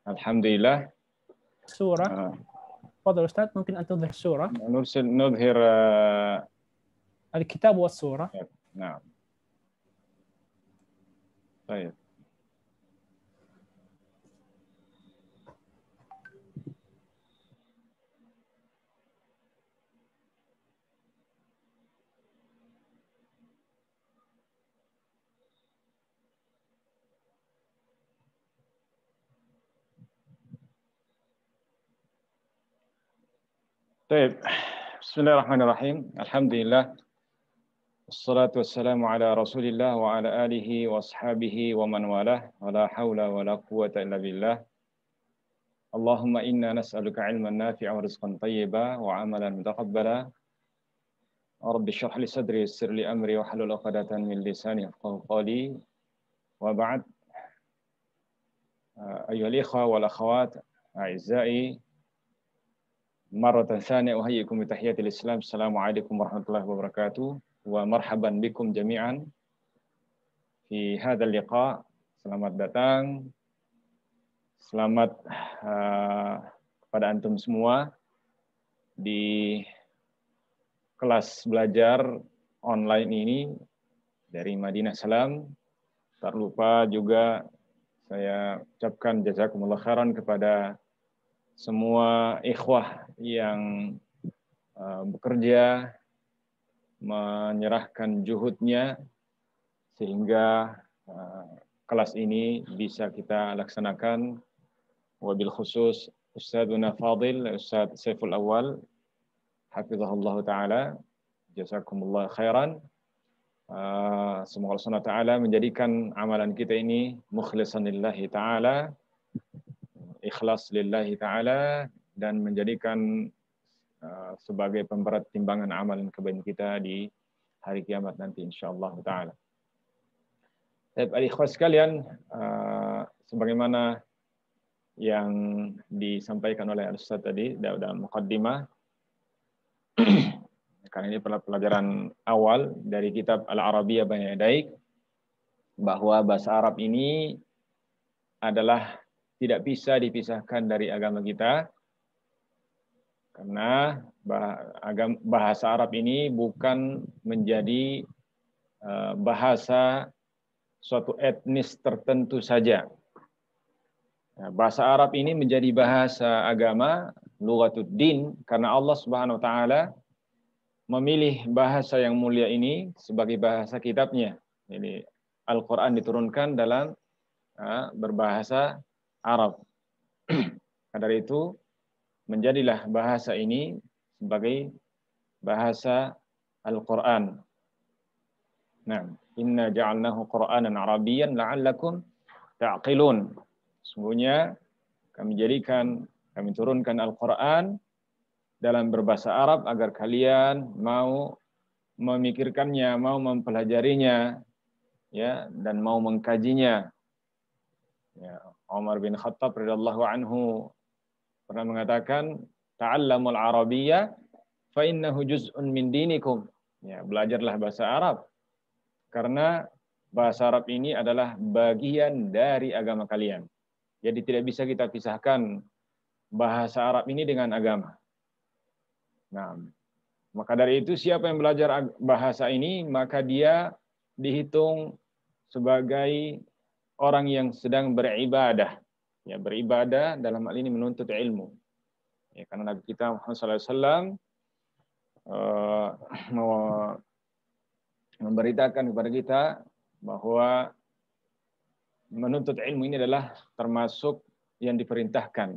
Alhamdulillah. الصورة. تفضل أستاذ، ممكن أن تظهر الصورة. نظهر الكتاب والصورة. نعم. طيب. طيب. بسم الله الرحمن الرحيم. الحمد لله والصلاة والسلام على رسول الله وعلى آله وأصحابه ومن والاه ولا حول ولا قوة إلا بالله. اللهم إنا نسألك علما نافعا ورزقا طيبا وعملا متقبلا. رب اشرح لي صدري ويسر لي أمري واحلل عقدة من لساني يفقهوا قولي. وبعد. أيها الإخوة والأخوات أعزائي، مرة ثانية أحييكم بتحية الإسلام. السلام عليكم ورحمة الله وبركاته، ومرحبا بكم جميعا في هذا اللقاء. Selamat datang, selamat kepada antum semua di kelas belajar online ini dari Madinah Salam. Tak lupa juga saya ucapkan jazakumullah khairan kepada semua ikhwah yang bekerja, menyerahkan juhudnya sehingga kelas ini bisa kita laksanakan. Wabil khusus Ustadzuna Fadil, Ustadz Saiful Awal, hafizahullah ta'ala, jazakumullah khairan. Semoga Allah SWT menjadikan amalan kita ini mukhlisan lillahi ta'ala, ikhlas lillahi ta'ala, dan menjadikan sebagai pemberat timbangan amalan kebaikan kita di hari kiamat nanti insyaallah ta'ala. Ikhwas sekalian, sebagaimana yang disampaikan oleh Ustaz tadi dalam muqaddimah, karena ini pelajaran awal dari kitab Al-Arabiyyah Baina Yadaik, bahwa bahasa Arab ini adalah tidak bisa dipisahkan dari agama kita, karena bahasa Arab ini bukan menjadi bahasa suatu etnis tertentu saja. Bahasa Arab ini menjadi bahasa agama, lugatuddin, karena Allah Subhanahu wa taala memilih bahasa yang mulia ini sebagai bahasa kitabnya. Jadi Al-Qur'an diturunkan dalam berbahasa Arab. Karena itu menjadilah bahasa ini sebagai bahasa Al-Qur'an. Nah, inna ja'alnahu Qur'anan Arabiyyan la'allakum ta'qilun. Sesungguhnya kami turunkan Al-Qur'an dalam berbahasa Arab agar kalian mau memikirkannya, mau mempelajarinya, ya, dan mau mengkajinya. Ya, Umar bin Khattab radhiyallahu anhu pernah mengatakan, ta'allamul arabiyya fa innahu juz'un min dinikum. Ya, belajarlah bahasa Arab karena bahasa Arab ini adalah bagian dari agama kalian. Jadi tidak bisa kita pisahkan bahasa Arab ini dengan agama. Nah, maka dari itu siapa yang belajar bahasa ini, maka dia dihitung sebagai orang yang sedang beribadah. Ya, beribadah dalam hal ini menuntut ilmu. Ya, karena Nabi kita Muhammad SAW memberitakan kepada kita bahwa menuntut ilmu ini adalah termasuk yang diperintahkan.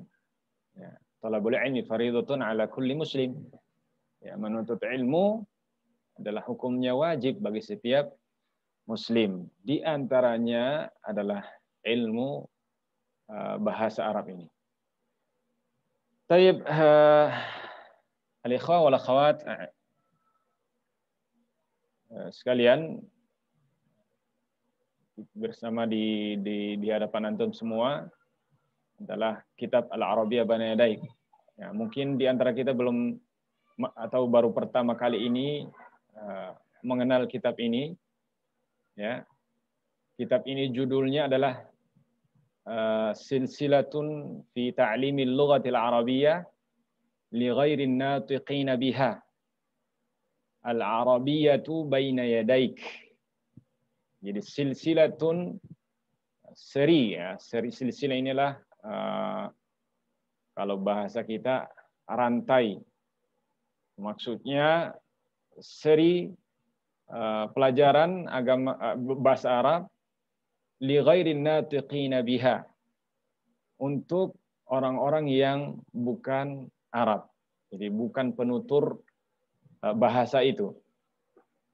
Ya, talabul ilmi fardhatun ala kulli muslim. Ya, menuntut ilmu adalah hukumnya wajib bagi setiap muslim. Di antaranya adalah ilmu bahasa Arab ini. Taib, al-ikhwa wal akhawat sekalian, bersama di hadapan antum semua adalah kitab Al-Arabiyyah Baina Yadaik. Ya, mungkin di antara kita belum atau baru pertama kali ini mengenal kitab ini. Ya, kitab ini judulnya adalah silsilatun fi ta'limil lughatil arabiyyah li ghairin natiqina biha. Al-arabiyyatu baina yadaik. Jadi silsilatun, seri ya, seri silsilah inilah kalau bahasa kita rantai. Maksudnya seri pelajaran agama bahasa Arab li ghairin natiqina biha, untuk orang-orang yang bukan Arab. Jadi bukan penutur bahasa itu.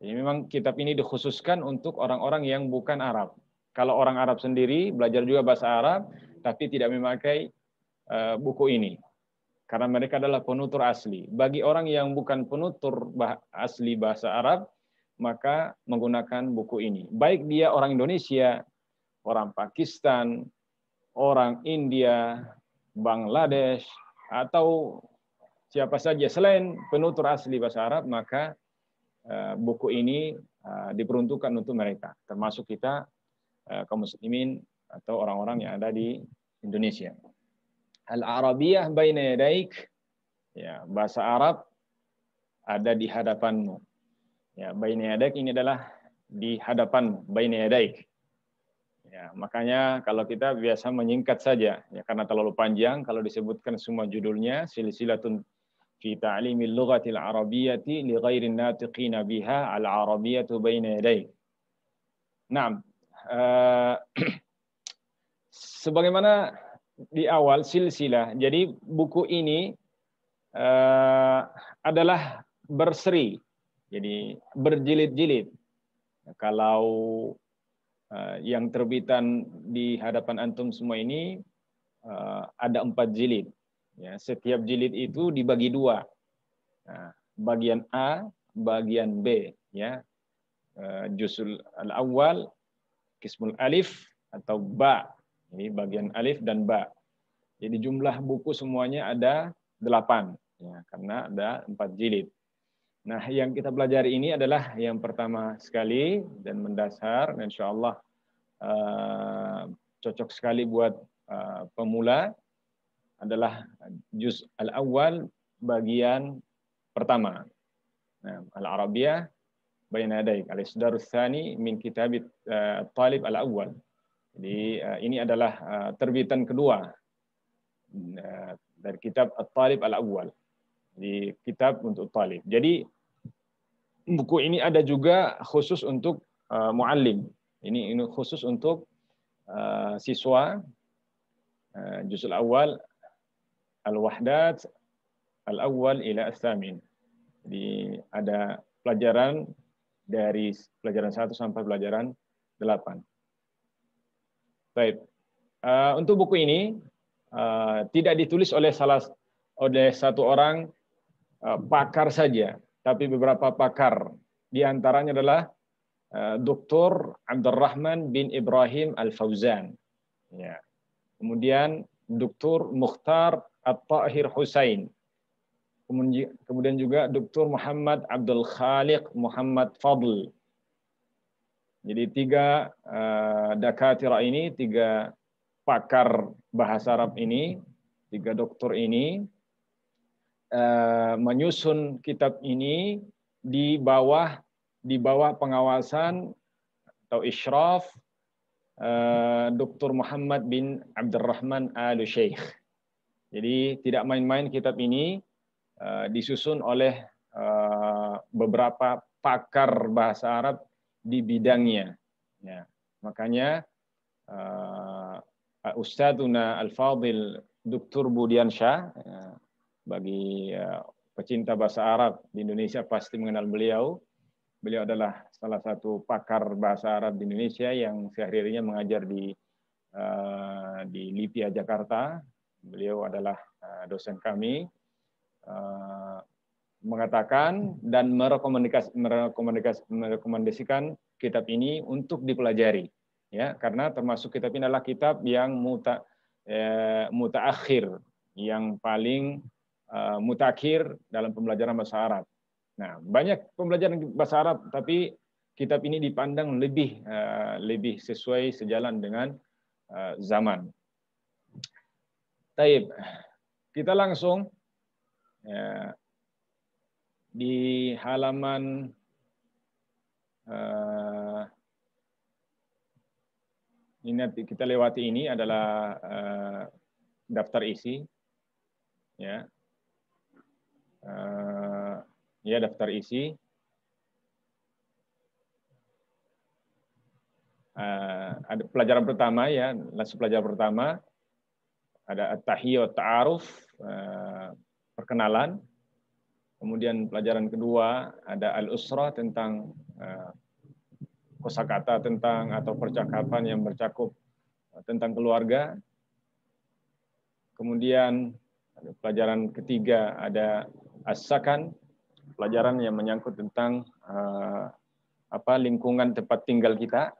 Jadi memang kitab ini dikhususkan untuk orang-orang yang bukan Arab. Kalau orang Arab sendiri belajar juga bahasa Arab, tapi tidak memakai buku ini. Karena mereka adalah penutur asli. Bagi orang yang bukan penutur asli bahasa Arab, maka menggunakan buku ini. Baik dia orang Indonesia, orang Pakistan, orang India, Bangladesh, atau siapa saja selain penutur asli bahasa Arab, maka buku ini diperuntukkan untuk mereka, termasuk kita kaum muslimin atau orang-orang yang ada di Indonesia. Al-Arabiyyah baina yadaik, ya, bahasa Arab ada di hadapanmu. Ya, baina yadaik ini adalah di hadapanmu, baina yadaik. Ya, makanya kalau kita biasa menyingkat saja, ya, karena terlalu panjang kalau disebutkan semua judulnya, silsilatun fi ta'limil lughatil arabiyyati li ghairin natiqina biha al-arabiyyatu baina yadaik. Nah, sebagaimana di awal silsilah, jadi buku ini adalah berseri, jadi berjilid-jilid. Kalau yang terbitan di hadapan antum semua ini ada 4 jilid. Ya, setiap jilid itu dibagi 2. Nah, bagian A, bagian B. Ya, juzul al-awwal, qismul alif atau ba. Ini bagian alif dan ba. Jadi jumlah buku semuanya ada 8. Ya, karena ada 4 jilid. Nah, yang kita pelajari ini adalah yang pertama sekali dan mendasar, dan insya Allah cocok sekali buat pemula, adalah juz al-awwal bagian pertama. Nah, al-Arabiyyah baina yadaik, al-isdarus tsani min kitab at-talib al-awwal. Jadi ini adalah terbitan kedua dari kitab at-talib al-awwal. Di kitab untuk talib. Jadi buku ini ada juga khusus untuk muallim. Ini khusus untuk siswa, juzul awal al-wahdat al-awwal ila as-samin. Jadi ada pelajaran dari pelajaran 1 sampai pelajaran 8. Baik. Untuk buku ini tidak ditulis oleh satu orang pakar saja, tapi beberapa pakar. Di antaranya adalah Dr. Abdurrahman bin Ibrahim Al-Fauzan. Ya. Kemudian Dr. Mukhtar At-Tahir Husain. Kemudian juga Dr. Muhammad Abdul Khaliq Muhammad Fadl. Jadi 3 dakatira ini, 3 pakar bahasa Arab ini, 3 doktor ini menyusun kitab ini di bawah pengawasan atau isyraf Dr. Muhammad bin Abdurrahman Al-Sheikh. Jadi tidak main-main kitab ini disusun oleh beberapa pakar bahasa Arab di bidangnya. Ya, makanya Ustadzuna Al-Fadil Dr. Budiansyah, bagi pecinta bahasa Arab di Indonesia pasti mengenal beliau. Beliau adalah salah satu pakar bahasa Arab di Indonesia yang sehari-harinya mengajar di LIPIA Jakarta. Beliau adalah dosen kami. Mengatakan dan merekomendasikan kitab ini untuk dipelajari, ya, karena termasuk kitab ini adalah kitab yang mutaakhir, yang paling mutakhir dalam pembelajaran bahasa Arab. Nah, banyak pembelajaran bahasa Arab, tapi kitab ini dipandang lebih sesuai sejalan dengan zaman. Taib. Kita langsung ya, di halaman ini kita lewati ini adalah daftar isi, ya, ya daftar isi. Ada pelajaran pertama ya, langsung pelajaran pertama ada at-tahiyyah wa ta'aruf, perkenalan. Kemudian pelajaran kedua ada al-usrah tentang kosakata tentang atau percakapan yang bercakup tentang keluarga. Kemudian pelajaran ketiga ada as-sakan, pelajaran yang menyangkut tentang lingkungan tempat tinggal kita.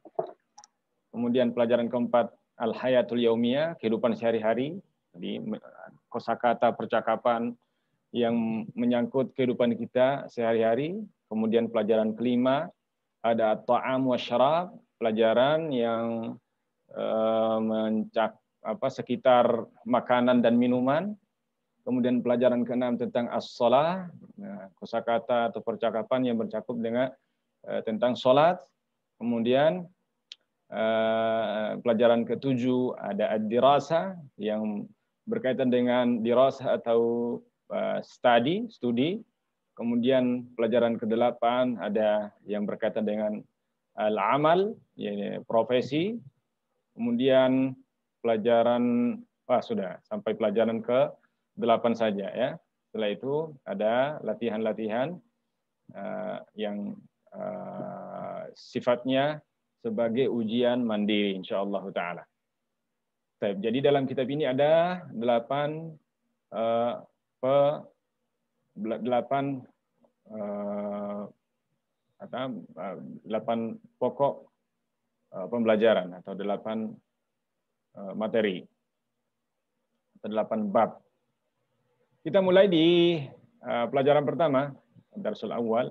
Kemudian pelajaran keempat al-hayatul yaumiyah, kehidupan sehari-hari, jadi kosakata percakapan yang menyangkut kehidupan kita sehari-hari. Kemudian pelajaran kelima ada at-ta'am wa syarab, pelajaran yang sekitar makanan dan minuman. Kemudian pelajaran keenam tentang as-shalah, kosakata atau percakapan yang bercakup dengan tentang salat. Kemudian pelajaran ketujuh ada ad-dirasa yang berkaitan dengan dirasa atau studi. Kemudian pelajaran ke-8 ada yang berkaitan dengan al-amal, yaitu profesi. Kemudian pelajaran sudah sampai pelajaran ke-8 saja ya. Setelah itu ada latihan-latihan yang sifatnya sebagai ujian mandiri insyaallah taala. Jadi dalam kitab ini ada 8 pokok pembelajaran atau 8 materi atau 8 bab. Kita mulai di pelajaran pertama, darsul awal.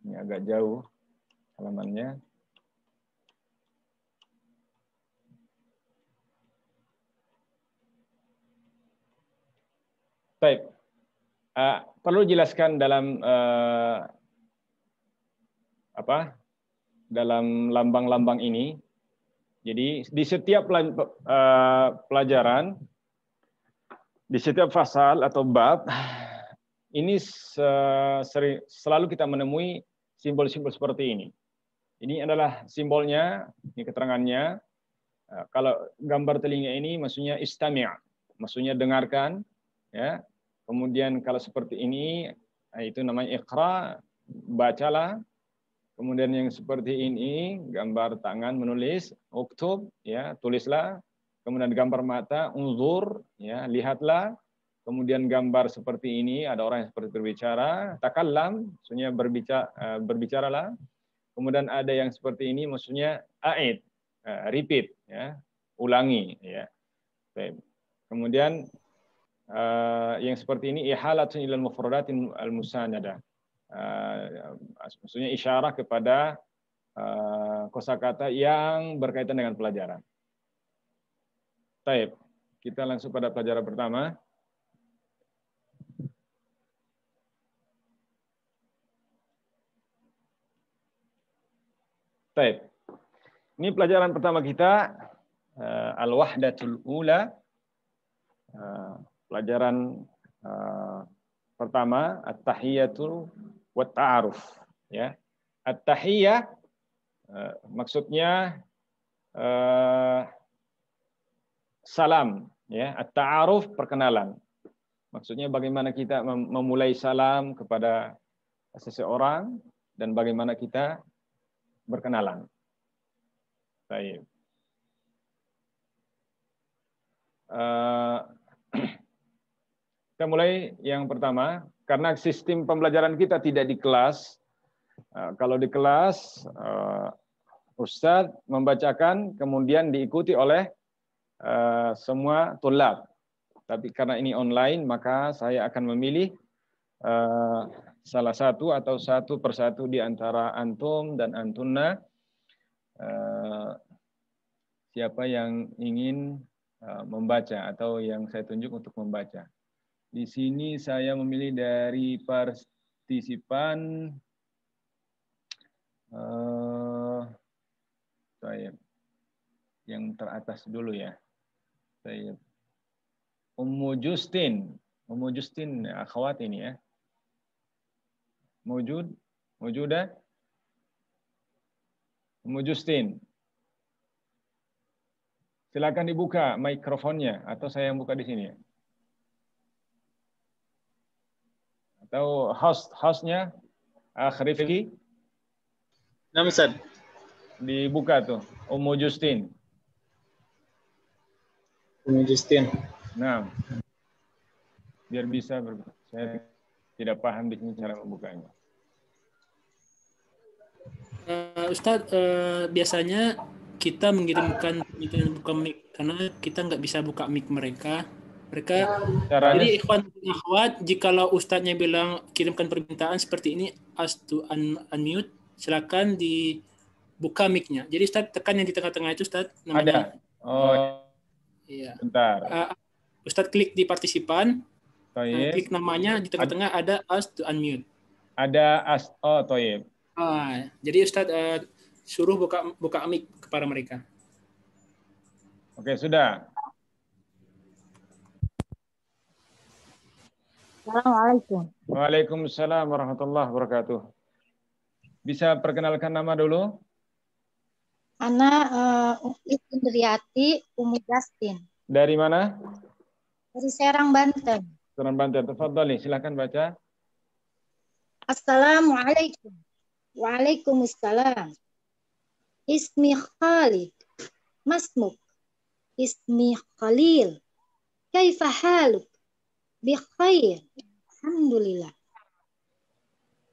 Ini agak jauh halamannya. Baik. Perlu jelaskan dalam dalam lambang-lambang ini. Jadi di setiap pelajaran, di setiap fasal atau bab ini selalu kita menemui simbol-simbol seperti ini. Ini adalah simbolnya, ini keterangannya. Kalau gambar telinga ini maksudnya istami', maksudnya dengarkan, ya. Kemudian kalau seperti ini itu namanya iqra, bacalah. Kemudian yang seperti ini gambar tangan menulis, uktub, ya, tulislah. Kemudian gambar mata, unzur, ya, lihatlah. Kemudian gambar seperti ini ada orang yang seperti berbicara, takallam, maksudnya berbicaralah. Kemudian ada yang seperti ini maksudnya a'id, repeat, ya, ulangi, ya. Kemudian yang seperti ini ihalatun ilal mufradatin al-musanada. Maksudnya isyarah kepada kosakata yang berkaitan dengan pelajaran. Baik, kita langsung pada pelajaran pertama. Baik. Ini pelajaran pertama kita, al-wahdatul ula. Pelajaran pertama at-tahiyyatu wa ta'aruf, ya. At-tahiyyah maksudnya salam, ya. At-ta'aruf perkenalan. Maksudnya bagaimana kita memulai salam kepada seseorang dan bagaimana kita berkenalan. Baik. Kita mulai yang pertama, karena sistem pembelajaran kita tidak di kelas. Kalau di kelas, Ustadz membacakan, kemudian diikuti oleh semua tulab. Tapi karena ini online, maka saya akan memilih salah satu atau satu persatu di antara antum dan antunna. Siapa yang ingin membaca atau yang saya tunjuk untuk membaca. Di sini saya memilih dari partisipan yang teratas dulu ya. Ummu Justin. Ummu Justin akhwat ini ya. Mujuda? Ummu Justin. Silakan dibuka mikrofonnya atau saya yang buka di sini ya. Atau hostnya Akh Rifki. Nah, Ustaz. Dibuka tuh, Ummu Justin. Ummu Justin. Nah, biar bisa saya tidak paham di sini cara membukanya. Ustadz, biasanya kita mengirimkan buka mic karena kita nggak bisa buka mic mereka. Caranya, jadi ikhwan dan akhwat, jikalau ustadznya bilang kirimkan permintaan seperti ini, ask to unmute, silakan dibuka mic-nya. Jadi Ustadz tekan yang di tengah-tengah itu Ustadz namanya. ada. Oh, iya. Bentar. Ustadz klik di partisipan, Toyib. klik namanya di tengah-tengah ada ask to unmute. Ada Toyib. Jadi Ustadz suruh buka mic kepada mereka. Oke, sudah. Assalamualaikum. Waalaikumsalam warahmatullahi wabarakatuh. Bisa perkenalkan nama dulu? Ana Indriati Ummu Justin. Dari mana? Dari Serang, Banten. Serang, Banten. Tafadhali, silakan baca. Assalamualaikum. Waalaikumsalam. Ismi Khalid. Masmuk. Ismi Khalil. Kaifa haluk? Bi khair. Alhamdulillah.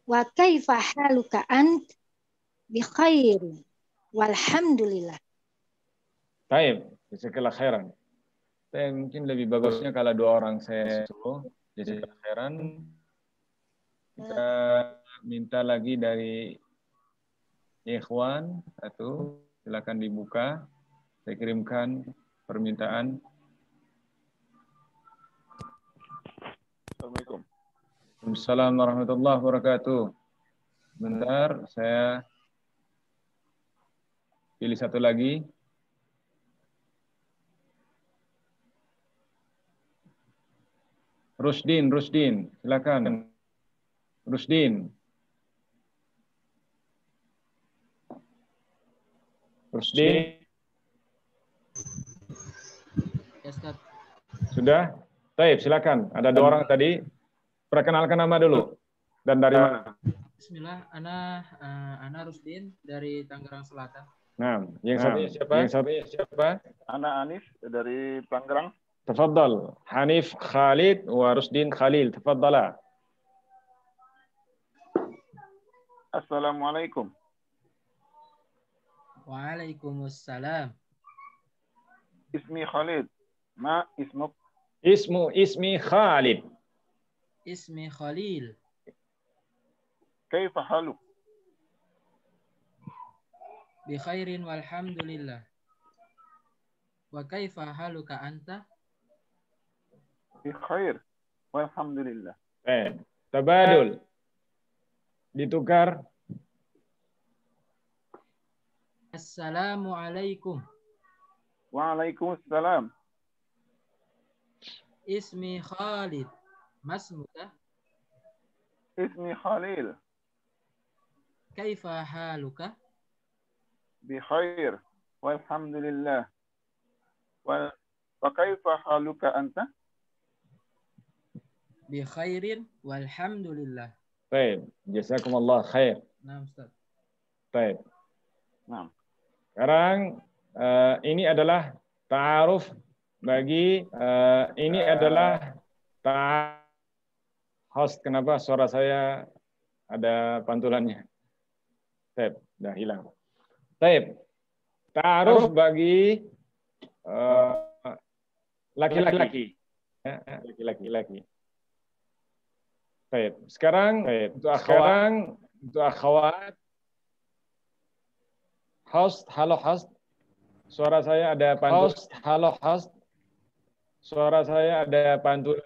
Wa kaifa haluka ant? Bi khair. Walhamdulillah. Baik, jazakallah khairan. Mungkin lebih bagusnya kalau dua orang saya suruh. Jazakallah khairan. Kita minta lagi dari ikhwan satu, silakan dibuka. Saya kirimkan permintaan. Assalamualaikum. Waalaikumsalam warahmatullahi wabarakatuh. Bentar, saya pilih satu lagi. Rusdin, silakan. Rusdin. Ya, Ustaz. Sudah? Baik, silakan. Ada dua orang tadi. Perkenalkan nama dulu. Dan dari mana? Bismillah, Ana Rusdin dari Tangerang Selatan. Nah, yang satunya siapa? Ana Anif dari Tangerang. Tafadhal. Hanif Khalid wa Rusdin Khalil. Tafadhala. Assalamualaikum. Waalaikumsalam. Ismi Khalid. Ma ismuk? Ismi Khalid. Ismi Khalil. Kaifa haluk? Bi khairin walhamdulillah. Wa kaifa haluka anta? Bi khair. Walhamdulillah. Tabadul. Ditukar. Assalamualaikum. Waalaikumsalam. Ismi Khalid. Masmuka? Ismi Khalil. Kaifa haluka? Bi khair. Walhamdulillah. Wa kaifa haluka anta? Bi khairin walhamdulillah. Baik, jazakumullah khair. Nah, Ustaz. Baik. Nah. Sekarang ini adalah ta'aruf bagi ini adalah host. Kenapa suara saya ada pantulannya? Baik, dah hilang. Baik. Ta'aruf bagi laki-laki. Laki-laki. Baik. Sekarang untuk akhwat. Host, halo host. Suara saya ada pantulan. Host, halo host. Suara saya ada pantulan.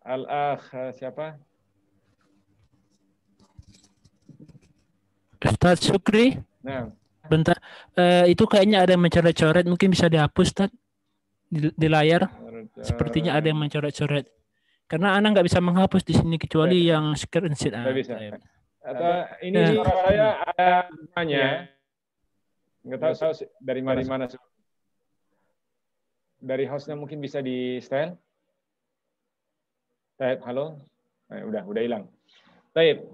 Al-akh siapa? Ustaz Syukri, Nah, bentar. Itu kayaknya ada yang mencoret-coret, mungkin bisa dihapus, Ustaz, di layar. Sepertinya ada yang mencoret-coret. Karena Ana nggak bisa menghapus di sini kecuali yang screenshot. nggak bisa. Taib. Atau ini suara saya ada namanya. Nggak tahu dari mana. Dari hostnya mungkin bisa di style. Taib, halo. Udah hilang. Taib.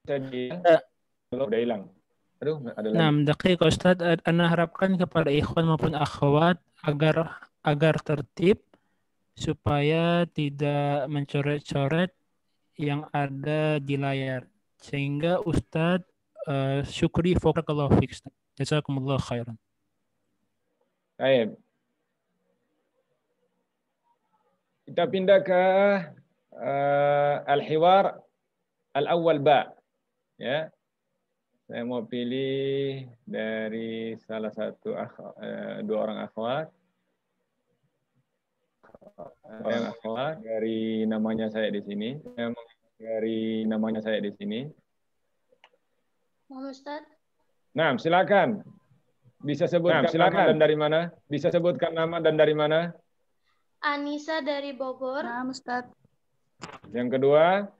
Bisa di halo, udah hilang. Aduh, ada lagi. Nah, dakik Ustaz, Ana harapkan kepada ikhwan maupun akhwat agar tertib supaya tidak mencoret-coret yang ada di layar, sehingga Ustadz Syukri Fokakallahu Fik. Jazakumullah khairan. Baik. Kita pindah ke al-hiwar al-awwal ba. Ya. Saya mau pilih dari salah satu dua orang akhwat. Yang akhwat dari namanya saya di sini. Ustaz. Nah, silakan. Bisa sebutkan nama dan dari mana? Bisa sebutkan nama dan dari mana? Anissa dari Bogor. Nah, Ustaz. Yang kedua?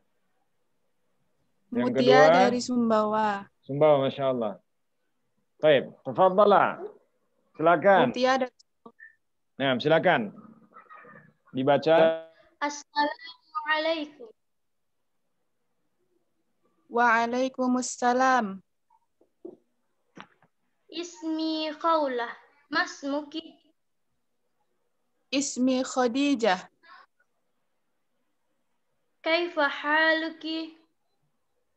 Mutia dari Sumbawa. Sumbawa, Masya Allah. Baik, tafadhalah. Silakan. Mutia dari Nah, silakan. Dibaca. Assalamualaikum. Waalaikumsalam. Ismi Khawlah. Masmuki. Ismi Khadijah. Kaifa haluki?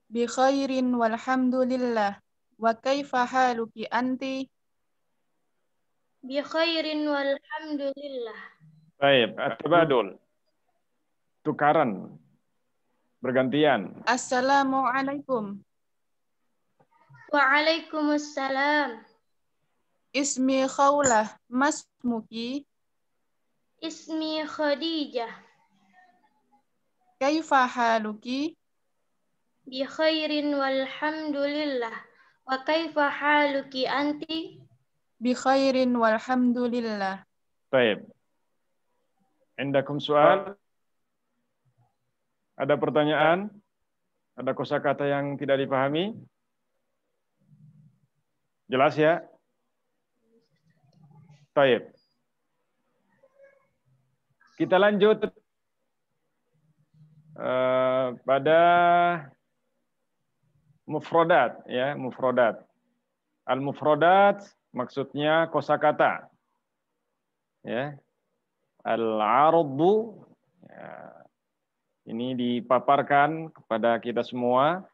Bi khairin walhamdulillah. Wa kaifa haluki anti? Bi khairin walhamdulillah. Baik, at-tabadul. Tukaran. Bergantian. Assalamualaikum. Waalaikumsalam. Ismi Khawlah. Masmuki. Ismi Khadijah. Kaifa haluki? Bi khairin walhamdulillah. Wa kaifa haluki anti? Bi khairin walhamdulillah. Baik. Indakum soal? Ada pertanyaan? Ada kosakata yang tidak dipahami? Jelas ya? Baik. Kita lanjut pada mufrodat, ya, mufrodat. Al-mufrodat maksudnya kosakata, ya. Al-ardu, ya, ini dipaparkan kepada kita semua.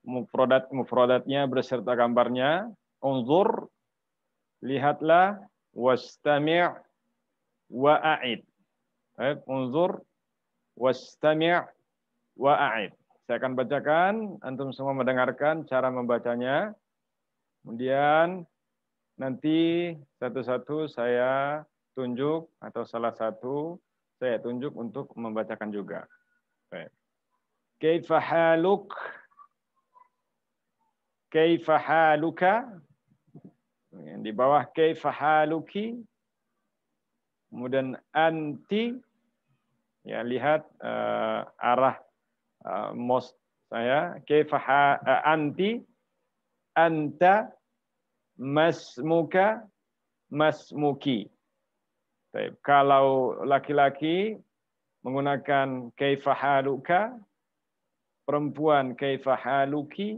Mufrodatnya beserta gambarnya. Unzur, lihatlah, wastami' wa'a'id. Unzur, wastami' wa'a'id. Saya akan bacakan, antum semua mendengarkan cara membacanya. Kemudian nanti satu-satu saya tunjuk atau salah satu saya tunjuk untuk membacakan juga. Kaifa haluk? Kaifa haluka? Di bawah kaifa haluki. Kemudian anti. Ya, lihat arah mouse saya. Kaifa anti? Anta, masmuka, masmuki. Kalau laki-laki menggunakan kaifa haluka, perempuan kaifa haluki,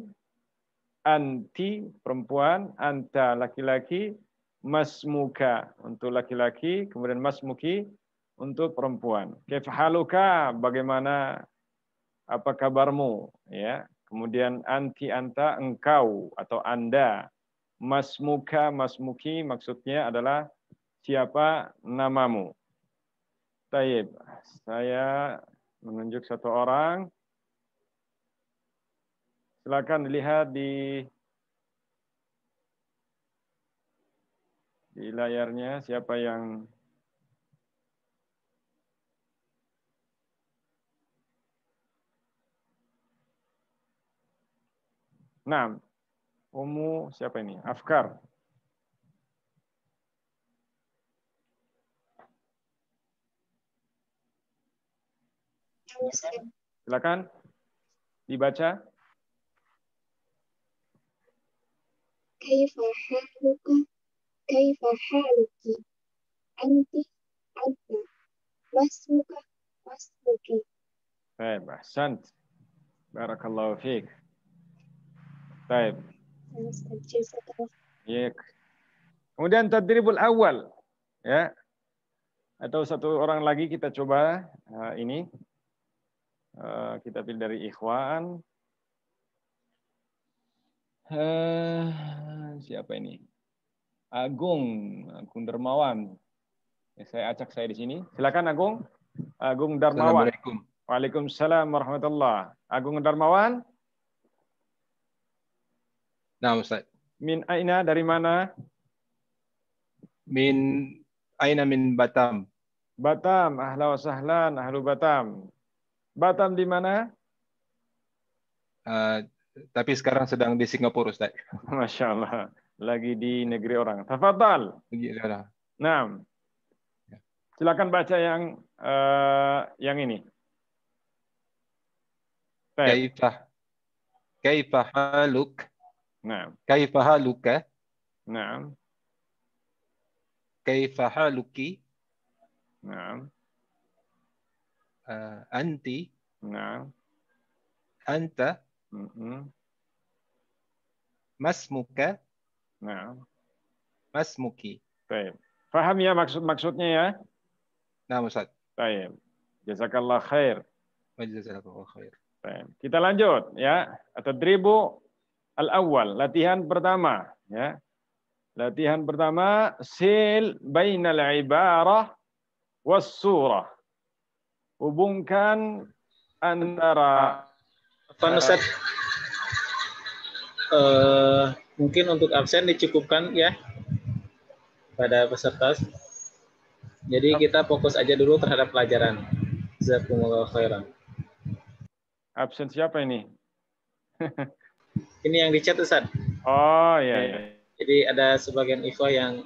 anti perempuan, anta laki-laki, masmuka untuk laki-laki, kemudian masmuki untuk perempuan. Kaifa haluka, bagaimana, apa kabarmu, ya. Kemudian anti, anta, engkau atau anda. Masmuka, masmuki maksudnya adalah siapa namamu. Taib, saya menunjuk satu orang. Silakan dilihat di layarnya siapa yang Nah, siapa ini? Afkar. Silakan dibaca. Kaifa haluka? Kaifa haluki? Anti anta. Masmuka masmuki. Baik, ahsant. Barakallahu fiik. Baik. Iya. Kemudian tadribul awal, ya. Atau satu orang lagi kita coba ini. Kita pilih dari ikhwan. Siapa ini? Agung Darmawan. Ya, saya acak saya di sini. Silakan Agung. Agung Darmawan. Assalamualaikum. Waalaikumsalam warahmatullah. Agung Darmawan. Nah, Ustaz. Min aina, dari mana? Min aina min Batam. Batam, ahla wa sahlan, ahlu Batam. Batam di mana? Tapi sekarang sedang di Singapura, Ustaz. Masya Allah. Lagi di negeri orang. Tafadhal. Nah. Silakan baca yang ini. Kaifa haluk? Nah. Kaifa haluka? Nah. Kaifa haluki? Nah. Anti? Nah. Anta? Masmuka? Nah. Masmuki. Baik. Paham ya maksudnya ya? Nah, Ustaz. Baik. Jazakallah khair. Jazakallah khair. Baik. Kita lanjut ya. Tadribu al-awwal, latihan pertama ya. Latihan pertama, sil bainal ibarah was surah. Hubungkan antara Ustaz. Mungkin untuk absen dicukupkan ya pada peserta. Jadi kita fokus aja dulu terhadap pelajaran. Jazakumullah khairan. Absen siapa ini? Ini yang di chat, Ustaz. Oh iya. Jadi ada sebagian ikhwah yang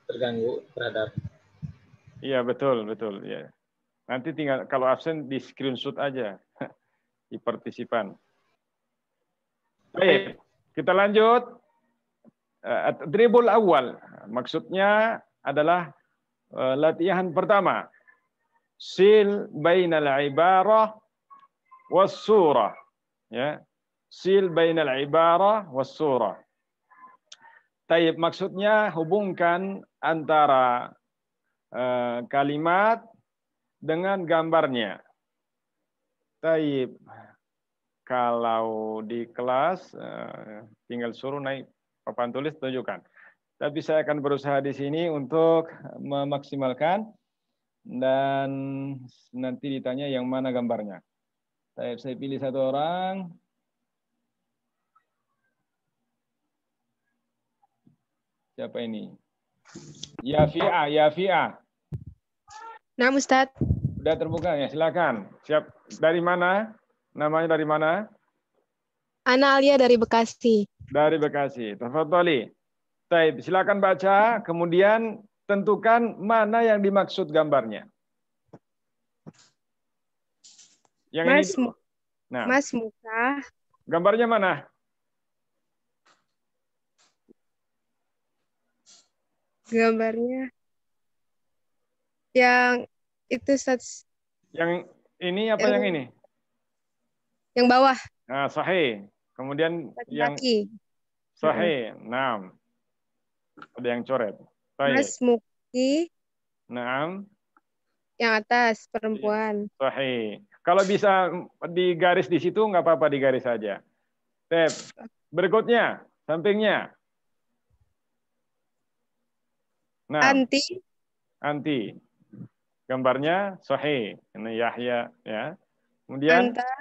terganggu terhadap. Iya betul ya. Nanti tinggal kalau absen di screenshot aja di partisipan. Baik, kita lanjut. Dribble awal, maksudnya adalah latihan pertama. Sil bainal ibarah was surah. Ya. Sil bainal ibarah was surah. Taib, maksudnya hubungkan antara kalimat dengan gambarnya. Taib. Kalau di kelas tinggal suruh naik papan tulis, tunjukkan. Tapi saya akan berusaha di sini untuk memaksimalkan dan nanti ditanya yang mana gambarnya. Saya pilih satu orang. Siapa ini? Yafia. Nah, Ustadz. Sudah terbuka ya, silakan. Siap. Dari mana? Namanya dari mana? Ana Alia dari Bekasi. Dari Bekasi. Tafadhali. Baik, silakan baca, kemudian tentukan mana yang dimaksud gambarnya. Yang ini dulu. Nah. Mas Muka. Gambarnya mana? Gambarnya yang itu, Ustaz. Yang ini apa yang ini? Yang bawah. Nah, sahih. Kemudian yang sahih. Naam. Ada yang coret. Mas Muki. Naam. Yang atas, perempuan. Sahih. Kalau bisa digaris di situ, nggak apa-apa, digaris saja. Step. Berikutnya, sampingnya. Nah. Anti. Gambarnya sahih. Ini Yahya, ya. Kemudian Anta.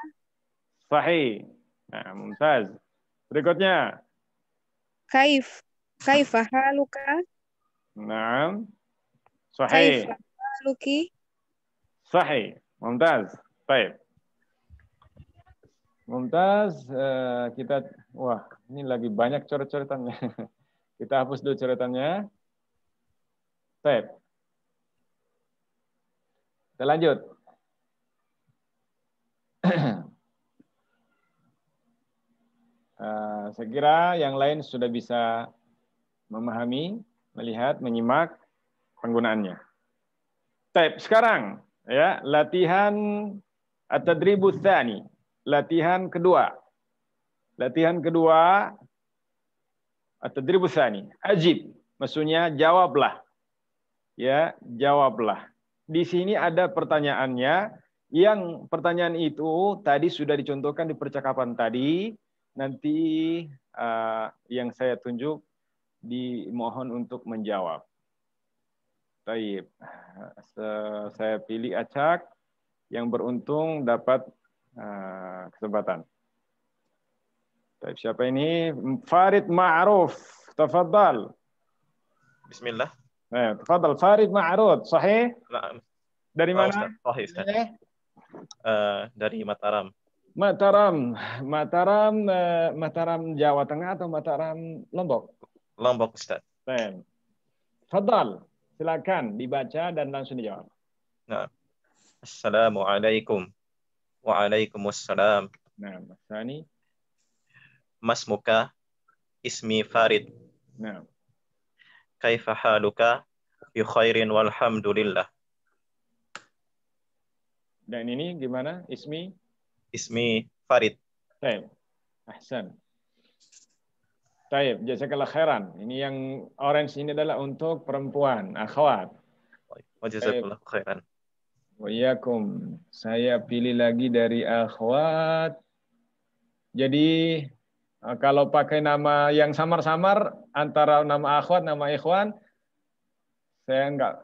Sahih. Nah, mumtaz. Berikutnya. Kaifa haluka? Naam. Sahih. Kaifa haluki? Sahih. Mumtaz. Baik. Mumtaz, kita, wah, ini lagi banyak coret-coretannya. Kita hapus dulu coretannya. Baik. Kita lanjut. Saya kira yang lain sudah bisa memahami, melihat, menyimak penggunaannya. Baik, sekarang ya, latihan at-tadribus tsani. Latihan kedua. Latihan kedua at-tadribus tsani. Ajib, maksudnya jawablah. Ya, jawablah. Di sini ada pertanyaannya, yang pertanyaan itu tadi sudah dicontohkan di percakapan tadi. Nanti yang saya tunjuk dimohon untuk menjawab. Baik, saya pilih acak yang beruntung dapat kesempatan. Baik, siapa ini? Farid Ma'ruf, tafadhal. Bismillah. Tafadhal Farid Ma'ruf, sahih? Dari mana? Ustaz. Sahih, Ustaz. Dari Mataram. Mataram Jawa Tengah atau Mataram Lombok? Lombok, Ustaz. Baik. Tafadhal, silakan dibaca dan langsung dijawab. Nah. Assalamualaikum. Waalaikumsalam. Nah, Sani. Masmuka ismi Farid. Nah. Kaifa haluka? Bi khairin walhamdulillah. Dan ini gimana? Ismi? Ismi Farid. Baik. Ahsan. Baik, jazakallah khairan. Ini yang orange ini adalah untuk perempuan, akhwat. Wa jazakallahu khairan. Waiyakum. Saya pilih lagi dari akhwat. Jadi kalau pakai nama yang samar-samar antara nama akhwat, nama ikhwan, saya enggak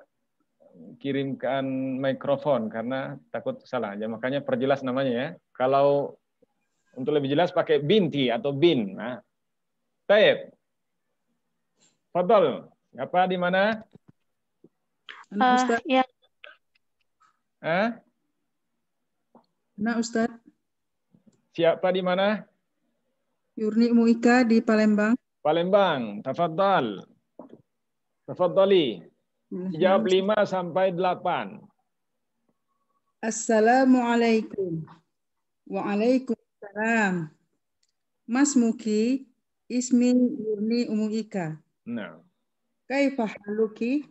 kirimkan mikrofon karena takut salah. Ya, makanya perjelas namanya ya. Kalau untuk lebih jelas pakai binti atau bin. Nah. Baik. Fadhal. Apa di mana? Ustaz. Ya. Nah, Ustaz. Siapa di mana? Yurni Muika di Palembang. Palembang. Tafadhal. Tafadhali. Jawab 5 sampai 8. Assalamualaikum. Waalaikumsalam. Mas Muki, ismi Yurni Umuika. Nah. Kaifa haluki?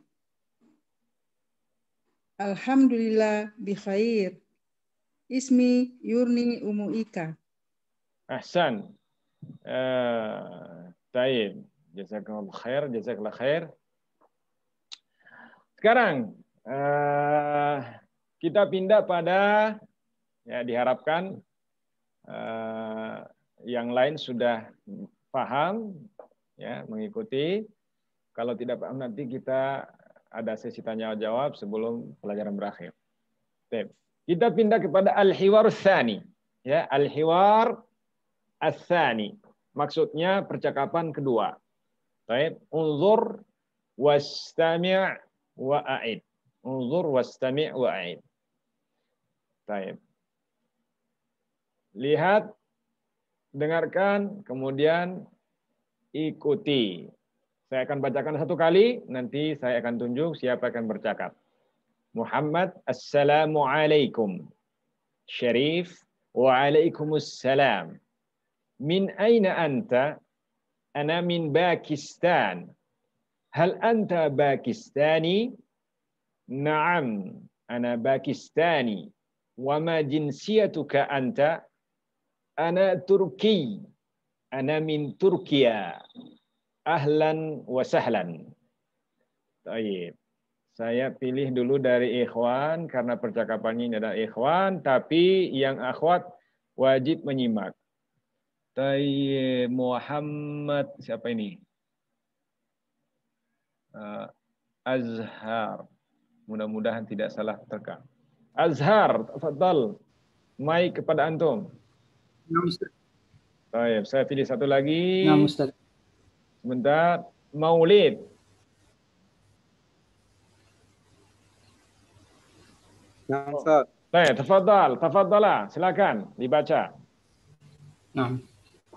Alhamdulillah bi khair. Ismi Yurni Umuika. Ahsan. Taib. Jazakallah khair, jazakallah khair. Sekarang kita pindah pada, ya diharapkan yang lain sudah paham, ya mengikuti. Kalau tidak paham nanti kita ada sesi tanya jawab sebelum pelajaran berakhir. Kita pindah kepada al-hiwar tsani, ya al-hiwar ats-tsani. Maksudnya percakapan kedua. Baik, unzur wastami' wa'id. Unzur wastami' wa'id. Baik. Lihat, dengarkan, kemudian ikuti. Saya akan bacakan satu kali, nanti saya akan tunjuk siapa akan bercakap. Muhammad, Assalamualaikum. Syarif, Waalaikumsalam. Min aina anta? Ana min Pakistan. Hal anta Pakistani? Naam, ana Pakistani. Wa ma jinsiyatuka anta? Ana Turki. Ana min Turkiya. Ahlan wa sahlan. Baik. Saya pilih dulu dari ikhwan karena percakapannya ini adalah ikhwan, tapi yang akhwat wajib menyimak. Tayyib Muhammad, siapa ini? Azhar. Mudah-mudahan tidak salah teka. Azhar, tafadhal. Mic kepada antum. Baik, saya pilih satu lagi. Nah, Ustaz. Sebentar. Maulid. Nah, Ustaz. Baik, tafadhal, silakan dibaca. Nah.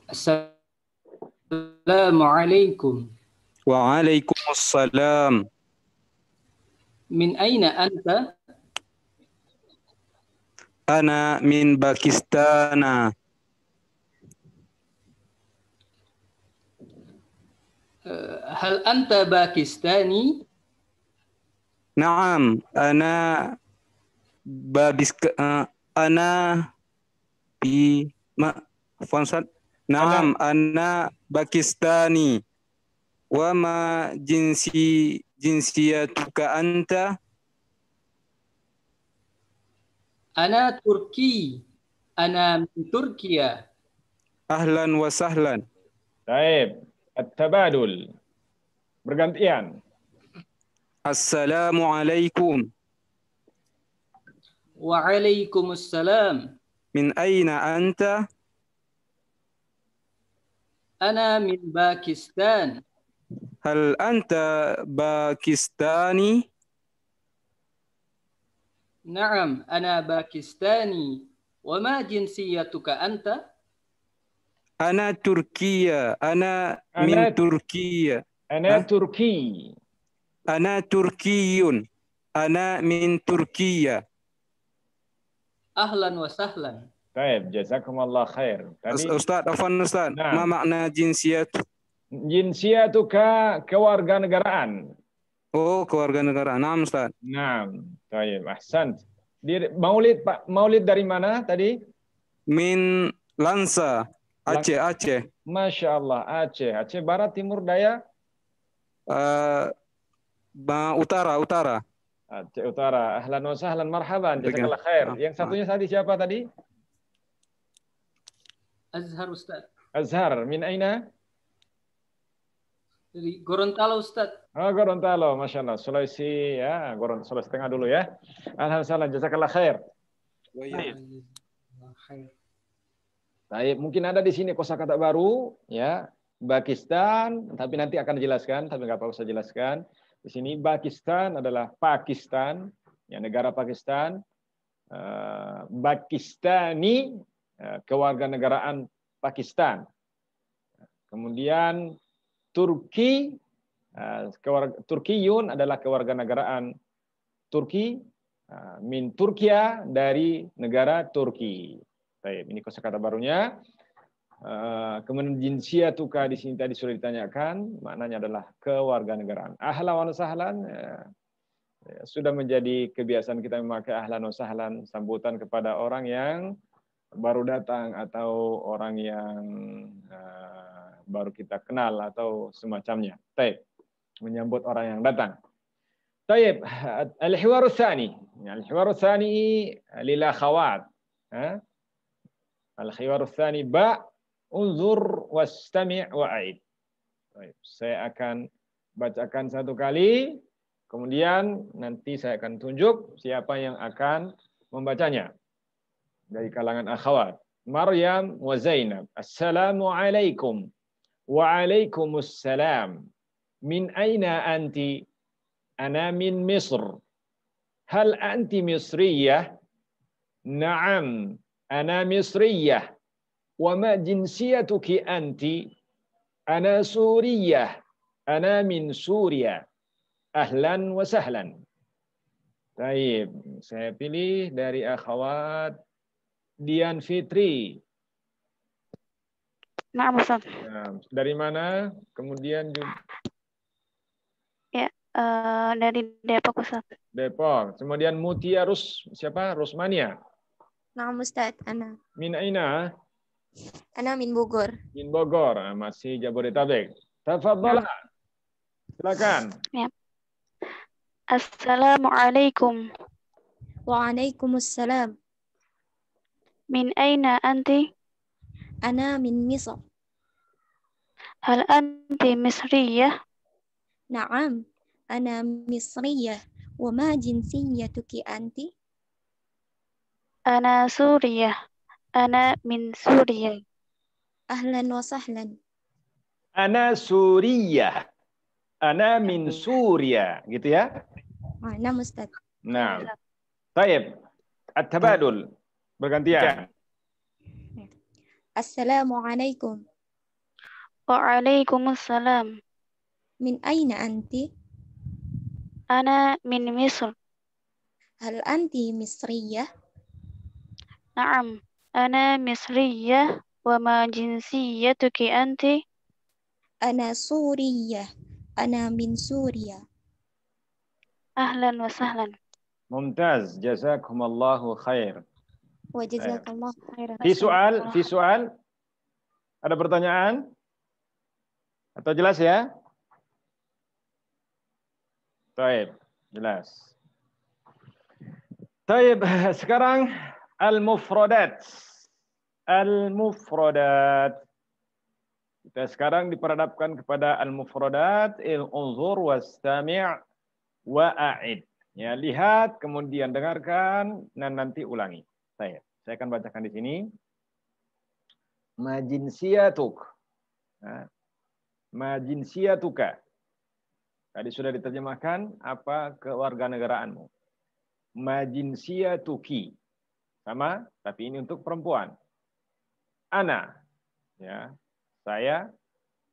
Assalamualaikum. Waalaikumsalam. Min aina anta? Ana min Pakistan. Hal anta Pakistani? Naam, ana bi Fansat. Naam, ana Pakistani. Wa ma jinsiyatuka anta? Ana Turki. Ana min Turkiya. Ahlan wa sahlan. Baik, at-tabadul. Bergantian. Assalamualaikum. Waalaikumsalam. Min aina anta? Ana min Pakistan. Hal anta Pakistani? Naam, ana Pakistani. Wa ma jinsiyatuka anta? Ana Turkiya. Ana min Turkiya. Ana Turki. Ana Turkiyun. Ana min Turkiya. Ahlan wa sahlan. Baik, jazakumullah khair. Ustaz, afwan Ustaz. Nah. Ma makna jinsiyat? Jinsiyatuka kewarganegaraan. Oh, kewarganegaraan. Naam Ustaz. Naam. Baik, ahsan. Maulid Pak, Maulid dari mana tadi? Min Lansa, Aceh. Masya Allah, Aceh. Aceh Barat, Timur, Daya? Utara. Aceh Utara. Ahlan wa sahlan, marhaban. Jazakallah khair. Yang satunya tadi siapa tadi? Azhar Ustaz. Azhar. Min aina? Dari Gorontalo Ustaz. Oh, Gorontalo. Masya Allah. Sulawesi, ya. Sulawesi Tengah dulu ya. Alhamdulillah. Jazakallah khair. Baik, mungkin ada di sini kosakata baru, ya. Pakistan, tapi nanti akan dijelaskan, tapi nggak apa-apa saya jelaskan. Di sini Pakistan adalah Pakistan, ya, negara Pakistan. Pakistani, kewarganegaraan Pakistan. Kemudian Turki, Turkiyun adalah kewarganegaraan Turki, min Turkiya, dari negara Turki. Baik, ini kosakata barunya. Kemudian jinsiyatuka di sini tadi sudah ditanyakan, maknanya adalah kewarganegaraan. Ahlan wa sahlan, sudah menjadi kebiasaan kita memakai ahlan wa sahlan, sambutan kepada orang yang baru datang atau orang yang baru kita kenal atau semacamnya. Baik, menyambut orang yang datang. Baik, al-hiwaru tsani. Al-hiwaru tsani lil akhawat. Al-hiwaru tsani ba unzur wastami' wa'id. Baik, saya akan bacakan satu kali, kemudian nanti saya akan tunjuk siapa yang akan membacanya dari kalangan akhwat. Maryam wa Zainab. Assalamualaikum. Waalaikumsalam. Min aina anti? Ana min Misr. Hal anti Misriyah? Na'am, ana Misriyah. Wa ma jinsiyatuki anti? Ana Suriyah. Ana min Suriya. Ahlan wa sahlan. Baik, saya pilih dari akhwat Dian Fitri. Nah, Ustaz. Dari mana? Kemudian juga Ya, dari Depok, Ustaz. Depok. Kemudian Mutia siapa? Rusmania. Nah, Ustaz, ana. Min aina? Ana min Bogor. Min Bogor, masih Jabodetabek. Tafadhalah. Silakan. Ya. Assalamualaikum. Waalaikumsalam. Min aina anti? Ana min Misr. Hal anti Misriyah? Naam, ana Misriyah. Wa ma jinsiyatuki anti? Ana Suriyah. Ana min Suriah. Ahlan wa sahlan. Ana Suriyah. Ana min Suria, gitu ya? Nah, Ustaz. Nah, taib. At-tabadul. Bergantian. Assalamualaikum. Waalaikumsalam. Min aina anti? Ana min Misr. Hal anti Misriyah? Naam. Ana Misriyah. Wa ma jinsiyatuki anti? Ana Suriyah. Ana min Suria. Ahlan wa sahlan. Mumtaz. Jazakumullahu khair. Wa jazakallahu khairan. Fi soal? Ada pertanyaan? Atau jelas ya? Taib, jelas. Taib, sekarang al-mufradat. Al-mufradat. Kita sekarang diperhadapkan kepada al-mufradat, unzur wastami' wa'a'id. Ya, lihat, kemudian dengarkan, dan nanti ulangi. Saya akan bacakan di sini. Ma jinsiyatuk. Ma jinsiyatuka. Tadi sudah diterjemahkan apa kewarganegaraanmu. Ma jinsiyatuki. Sama, tapi ini untuk perempuan. Ana. Ya, saya.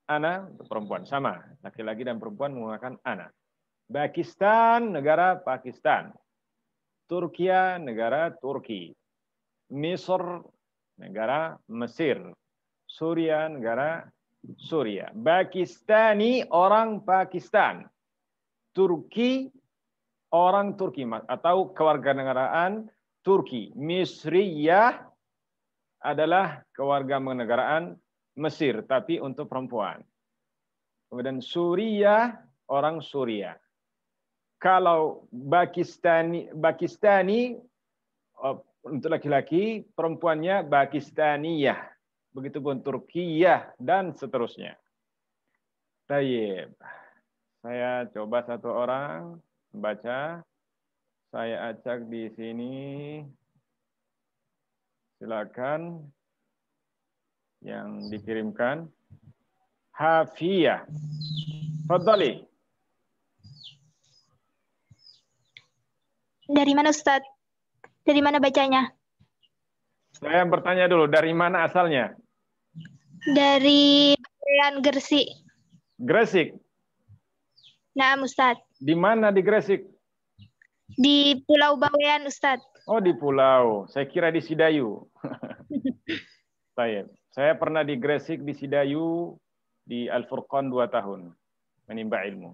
Ana untuk perempuan. Sama, laki-laki dan perempuan menggunakan ana. Pakistan, negara Pakistan. Turkiya, negara Turki. Misr, negara Mesir. Suria, negara Suria. Pakistani, orang Pakistan. Turki, orang Turki atau kewarganegaraan Turki. Misriyah adalah kewarganegaraan Mesir, tapi untuk perempuan. Kemudian Suriah, orang Suria. Kalau Pakistani untuk laki-laki, perempuannya Pakistaniyah. Begitupun Turkiyah dan seterusnya. Tayyib. Saya coba satu orang membaca. Saya acak di sini. Silakan yang dikirimkan. Hafiyah. Fadhali. Dari mana Ustaz? Dari mana bacanya? Saya bertanya dulu, dari mana asalnya? Dari Bawean Gresik. Gresik. Nah, Ustaz. Di mana di Gresik? Di Pulau Bawean, Ustaz. Oh, di pulau. Saya kira di Sidayu. Saya pernah di Gresik, di Sidayu, di Al-Furqan 2 tahun. Menimba ilmu.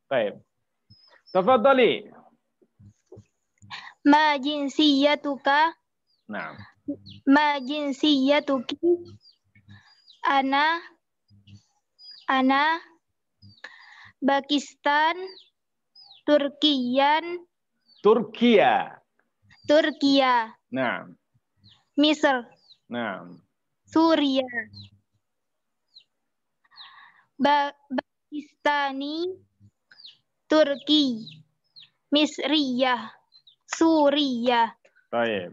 Baik. Tafadhali. Ma jinsiyatuka? Nah. Ma jinsiyatuki? Ana Pakistan, Turkiya. Nah. Misr. Nah. Suria. Pakistani, Turki, Misriyah, Suriah. Baik.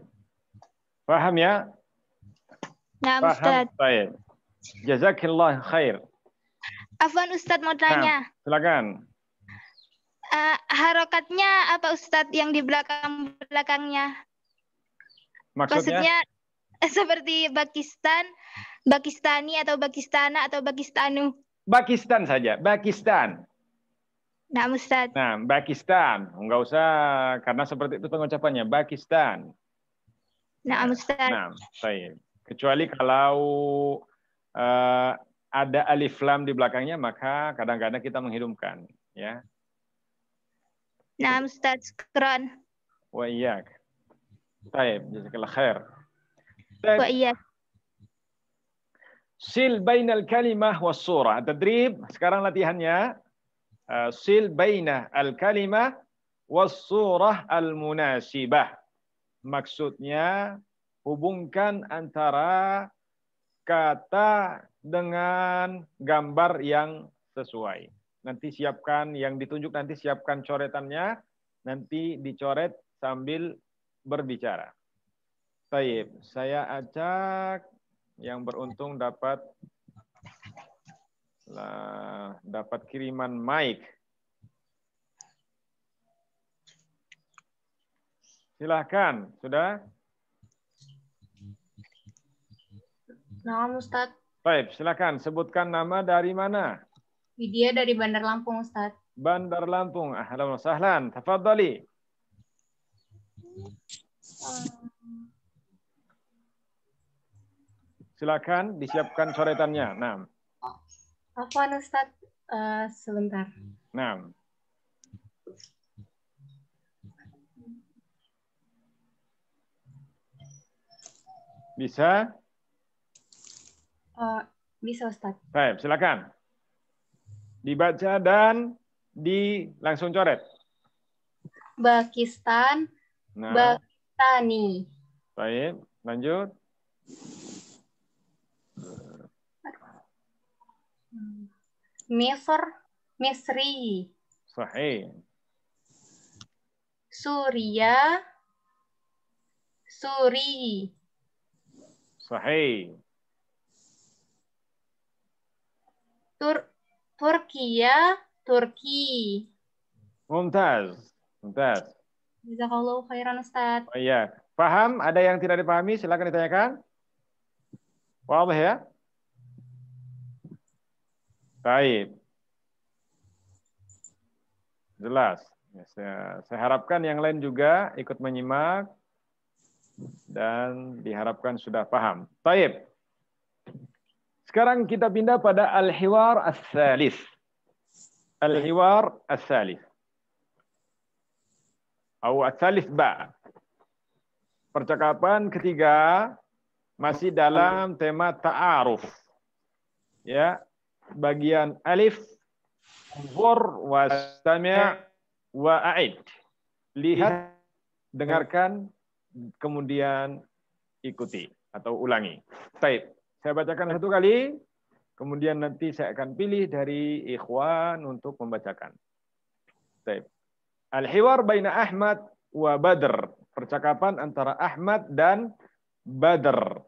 Paham ya? Nah, paham. Ustaz. Baik. Jazakillah khair. Afwan Ustaz mau tanya. Nah, silakan. Harokatnya apa Ustadz yang di belakangnya? Maksudnya seperti Pakistan, Pakistani atau Pakistana atau Pakistanu? Pakistan saja, Pakistan. Nah, Ustadz. Nah, Pakistan. Enggak usah, karena seperti itu pengucapannya, Pakistan. Nah, Ustadz. Nah, baik. Kecuali kalau ada alif lam di belakangnya, maka kadang-kadang kita menghidupkan. Ya. Nah, Ustaz, syukran. Wa iyyak. Baik, jazakallah khair. Wa iyyak. Sil bainal kalimah was surah. Tadrib, sekarang latihannya. Sil bainal kalimah was surah al-munasibah. Maksudnya, hubungkan antara kata dengan gambar yang sesuai. Nanti siapkan yang ditunjuk, nanti siapkan coretannya, nanti dicoret sambil berbicara. Taib, saya acak yang beruntung dapat kiriman mic. Silahkan, sudah? Nah, Ustadz. Baik, silakan sebutkan nama dari mana? Widya dari Bandar Lampung, Ustadz. Bandar Lampung. Ahlan wa sahlan. Tafadhali. Silakan disiapkan coretannya. Nah. Afwan, Ustadz. Sebentar. Nah. Bisa? Bisa, Ustadz. Baik, silakan. Dibaca dan langsung coret. Pakistan, Nah. Pakistani. Baik, lanjut. Misr, Misri. Sahih. Suria, Suri. Sahih. Turkiya, Turki. Mumtaz. Mumtaz. Jazakallahu khairan, Ustadz. Oh, iya. Paham? Ada yang tidak dipahami? Silakan ditanyakan. Wadah ya? Baik. Jelas. Ya, saya harapkan yang lain juga ikut menyimak dan diharapkan sudah paham. Baik. Sekarang kita pindah pada al-hiwar as-salis. Al-hiwar as-salis. Atau as-salis ba. Percakapan ketiga masih dalam tema ta'aruf. Ya, bagian alif, zur wastami' wa a'id. Lihat, dengarkan, kemudian ikuti atau ulangi. Baik. Saya bacakan satu kali, kemudian nanti saya akan pilih dari ikhwan untuk membacakan. Baik. Al-hiwar baina Ahmad wa Badr. Percakapan antara Ahmad dan Badr.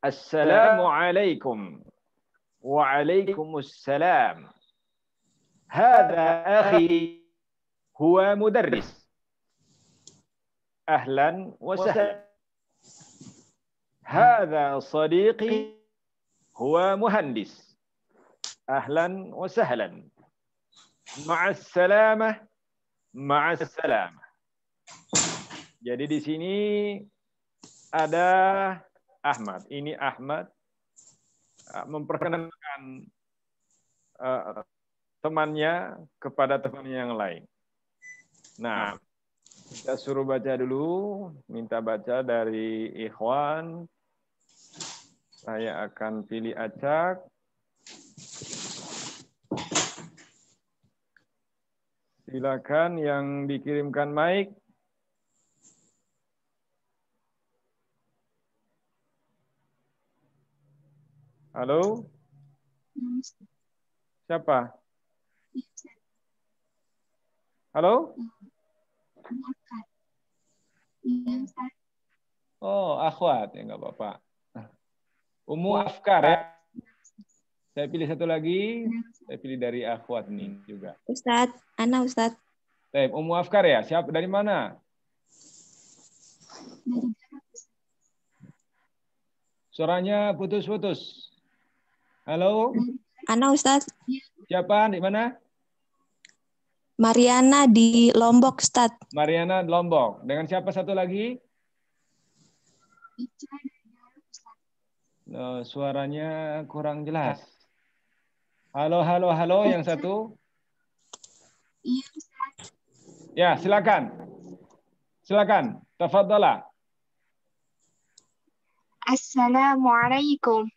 Assalamualaikum. Waalaikumsalam. Hada akhi huwa mudarris. Ahlan wa sahlan. هذا صديقي هو مهندس أهلا وسهلا مع السلامة مع السلامة. Jadi di sini ada Ahmad. Ini Ahmad memperkenalkan temannya kepada temannya yang lain. Nah, kita suruh baca dulu, minta baca dari ikhwan. Saya akan pilih acak. Silakan yang dikirimkan mic. Halo? Siapa? Halo? Oh, akhwat. Ya, nggak apa-apa. Ummu Afkar ya. Saya pilih satu lagi. Saya pilih dari akhwat nih juga. Ustadz, Ana Ustadz. Baik, Ummu Afkar ya. Siapa dari mana? Suaranya putus-putus. Halo? Ana Ustadz. Siapa? Di mana? Mariana di Lombok, Ustadz. Mariana Lombok. Dengan siapa satu lagi? Suaranya kurang jelas. Halo, halo, halo. Yang satu. Ya, silakan. Silakan. Tafadhala. Assalamualaikum.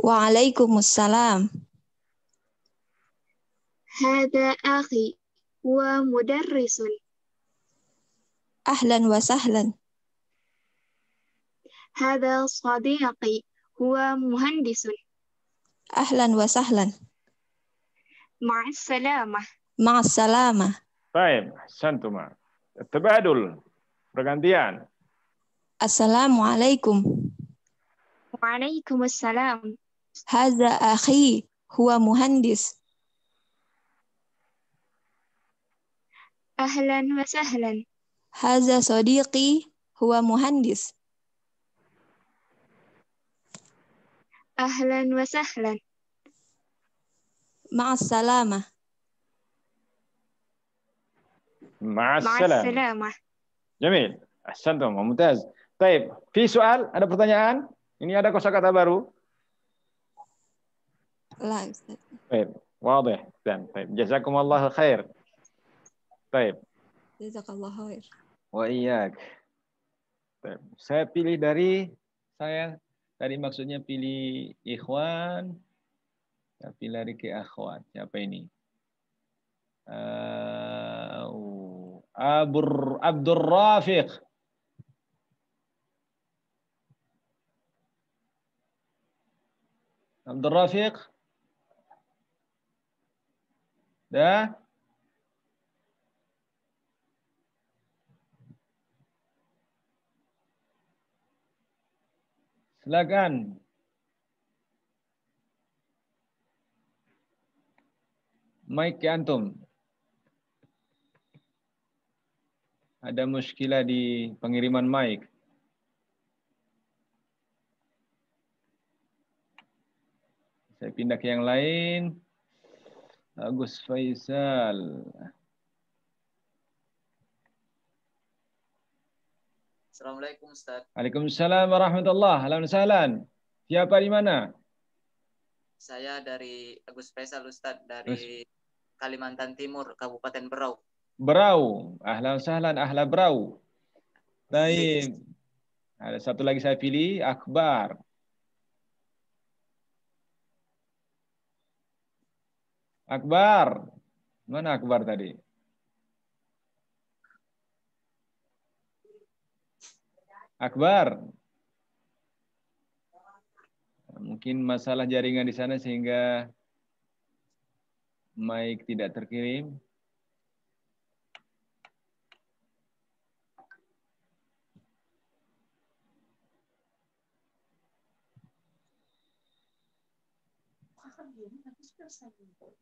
Waalaikumsalam. Hada akhi wa mudarrisun. Ahlan wa sahlan. Hada sadiqi huwa muhandisun. Ahlan wa sahlan. Ma'assalamah. Ma'assalamah. Baik, santuma. Tabadul. Pergantian. Assalamualaikum. Waalaikumsalam. Hadza akhi huwa muhandis. Ahlan wa sahlan. Hadza sadiqi huwa muhandis. Ahlan wa sahlan. Ma'as salamah. Ma'assalamah. Jamil. Ahsantum, mumtaz. Baik, fi soal, ada pertanyaan? Ini ada kosakata baru? La, Ustaz. Baik, wadih. Dan baik, jazakumullah khair. Baik. Jazakallah khair. Wa iyyak. Baik. Saya pilih dari tadi maksudnya pilih ikhwan, tapi lari ke akhwat. Siapa ini? Abdur Rafiq. Abdur Rafiq. Dah? Silakan. Mic antum. Ada muskilah di pengiriman mic. Saya pindah ke yang lain. Agus Faisal. Assalamualaikum Ustaz. Waalaikumsalam warahmatullahi wabarakatuh. Siapa di mana? Saya dari Agus Faisal Ustaz dari Kalimantan Timur, Kabupaten Berau. Berau. Ahlan sahlan ahla Berau. Baik. Ada satu lagi saya pilih, Akbar. Akbar. Mana Akbar tadi? Akbar. Mungkin masalah jaringan di sana sehingga mic tidak terkirim.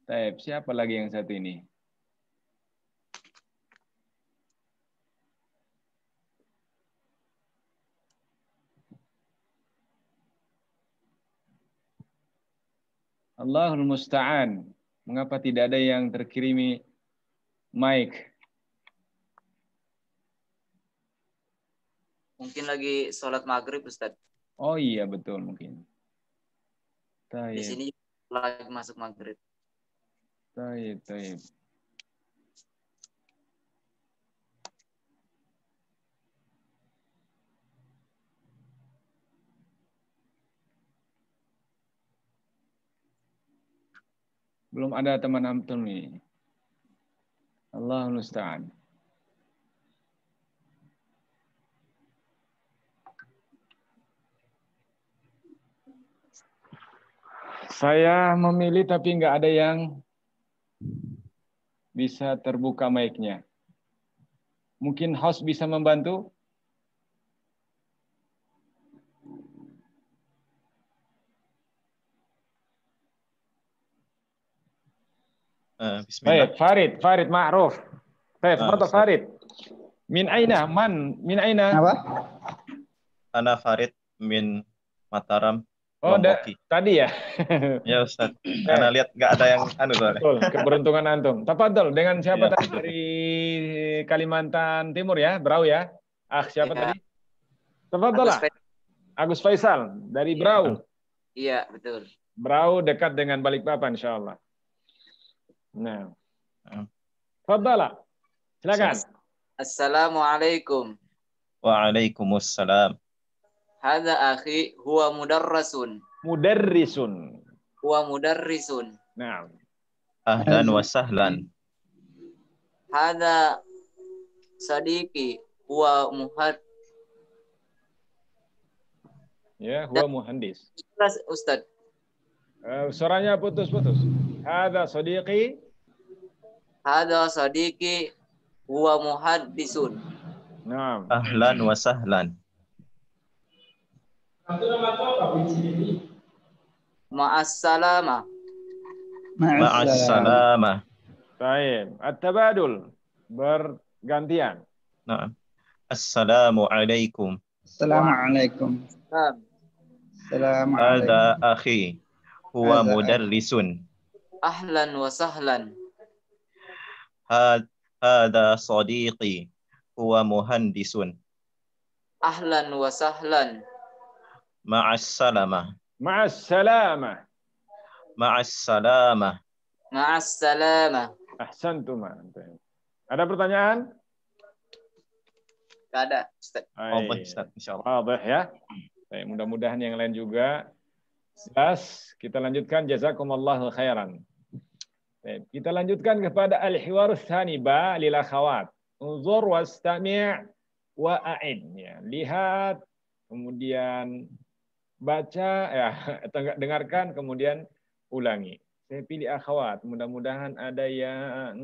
Baik, siapa lagi yang satu ini? Allahul Musta'an. Mengapa tidak ada yang terkirimi mic? Mungkin lagi sholat maghrib Ustaz. Oh iya betul mungkin. Di sini lagi masuk maghrib. Taib. Belum ada teman antum nih. Allahul Musta'an. Saya memilih tapi nggak ada yang bisa terbuka mic-nya. Mungkin host bisa membantu? Bismillah. Baik, Farid Ma'ruf. Baik, tafadhal Farid. Min aina? Min aina? Apa? Ana Farid min Mataram. Oh, tadi ya? Ya Ustaz. Karena lihat nggak ada yang soalnya. Betul, keberuntungan antum. Tafadhal, dengan siapa tadi dari Kalimantan Timur ya? Berau ya? Siapa tadi? Tafadhal lah. Agus Faisal dari Berau. Iya, betul. Berau dekat dengan Balikpapan insyaallah. Nah. Tafadhal. Silakan. Assalamualaikum. Waalaikumsalam. Hadza akhi huwa mudarrisun. Huwa mudarrisun. Naam. Ahlan wa sahlan. Hadza sadiqi huwa Ya, huwa muhandis. Ustaz. Suaranya putus-putus. Hadza sadiqi. Hadza sadiqi huwa muhaddisun. Naam. Ahlan wa sahlan. Ma'assalamah. Ma'assalamah. Baik. At-tabadul. Bergantian. Nah. Assalamualaikum. Assalamualaikum. Assalamualaikum. Hada akhi. Huwa mudarrisun. Ahlan wa sahlan. Hada sadiqi. Huwa muhandisun. Ahlan wa sahlan. Ma'assalamah. Ma'assalamah. Ma'assalamah. Ma'assalamah. Ahsantum. Ada pertanyaan? Gak ada, Ustaz. Baik, Ustaz, insyaallah. Wadah ya. Baik, mudah-mudahan yang lain juga jelas. Kita lanjutkan, jazakumullahu khairan. Baik, kita lanjutkan kepada al-hiwarus tsani ba lil akhawat. Unzur wastami' wa a'id, ya. Lihat, kemudian baca, ya, dengarkan, kemudian ulangi. Saya pilih akhwat, mudah-mudahan ada yang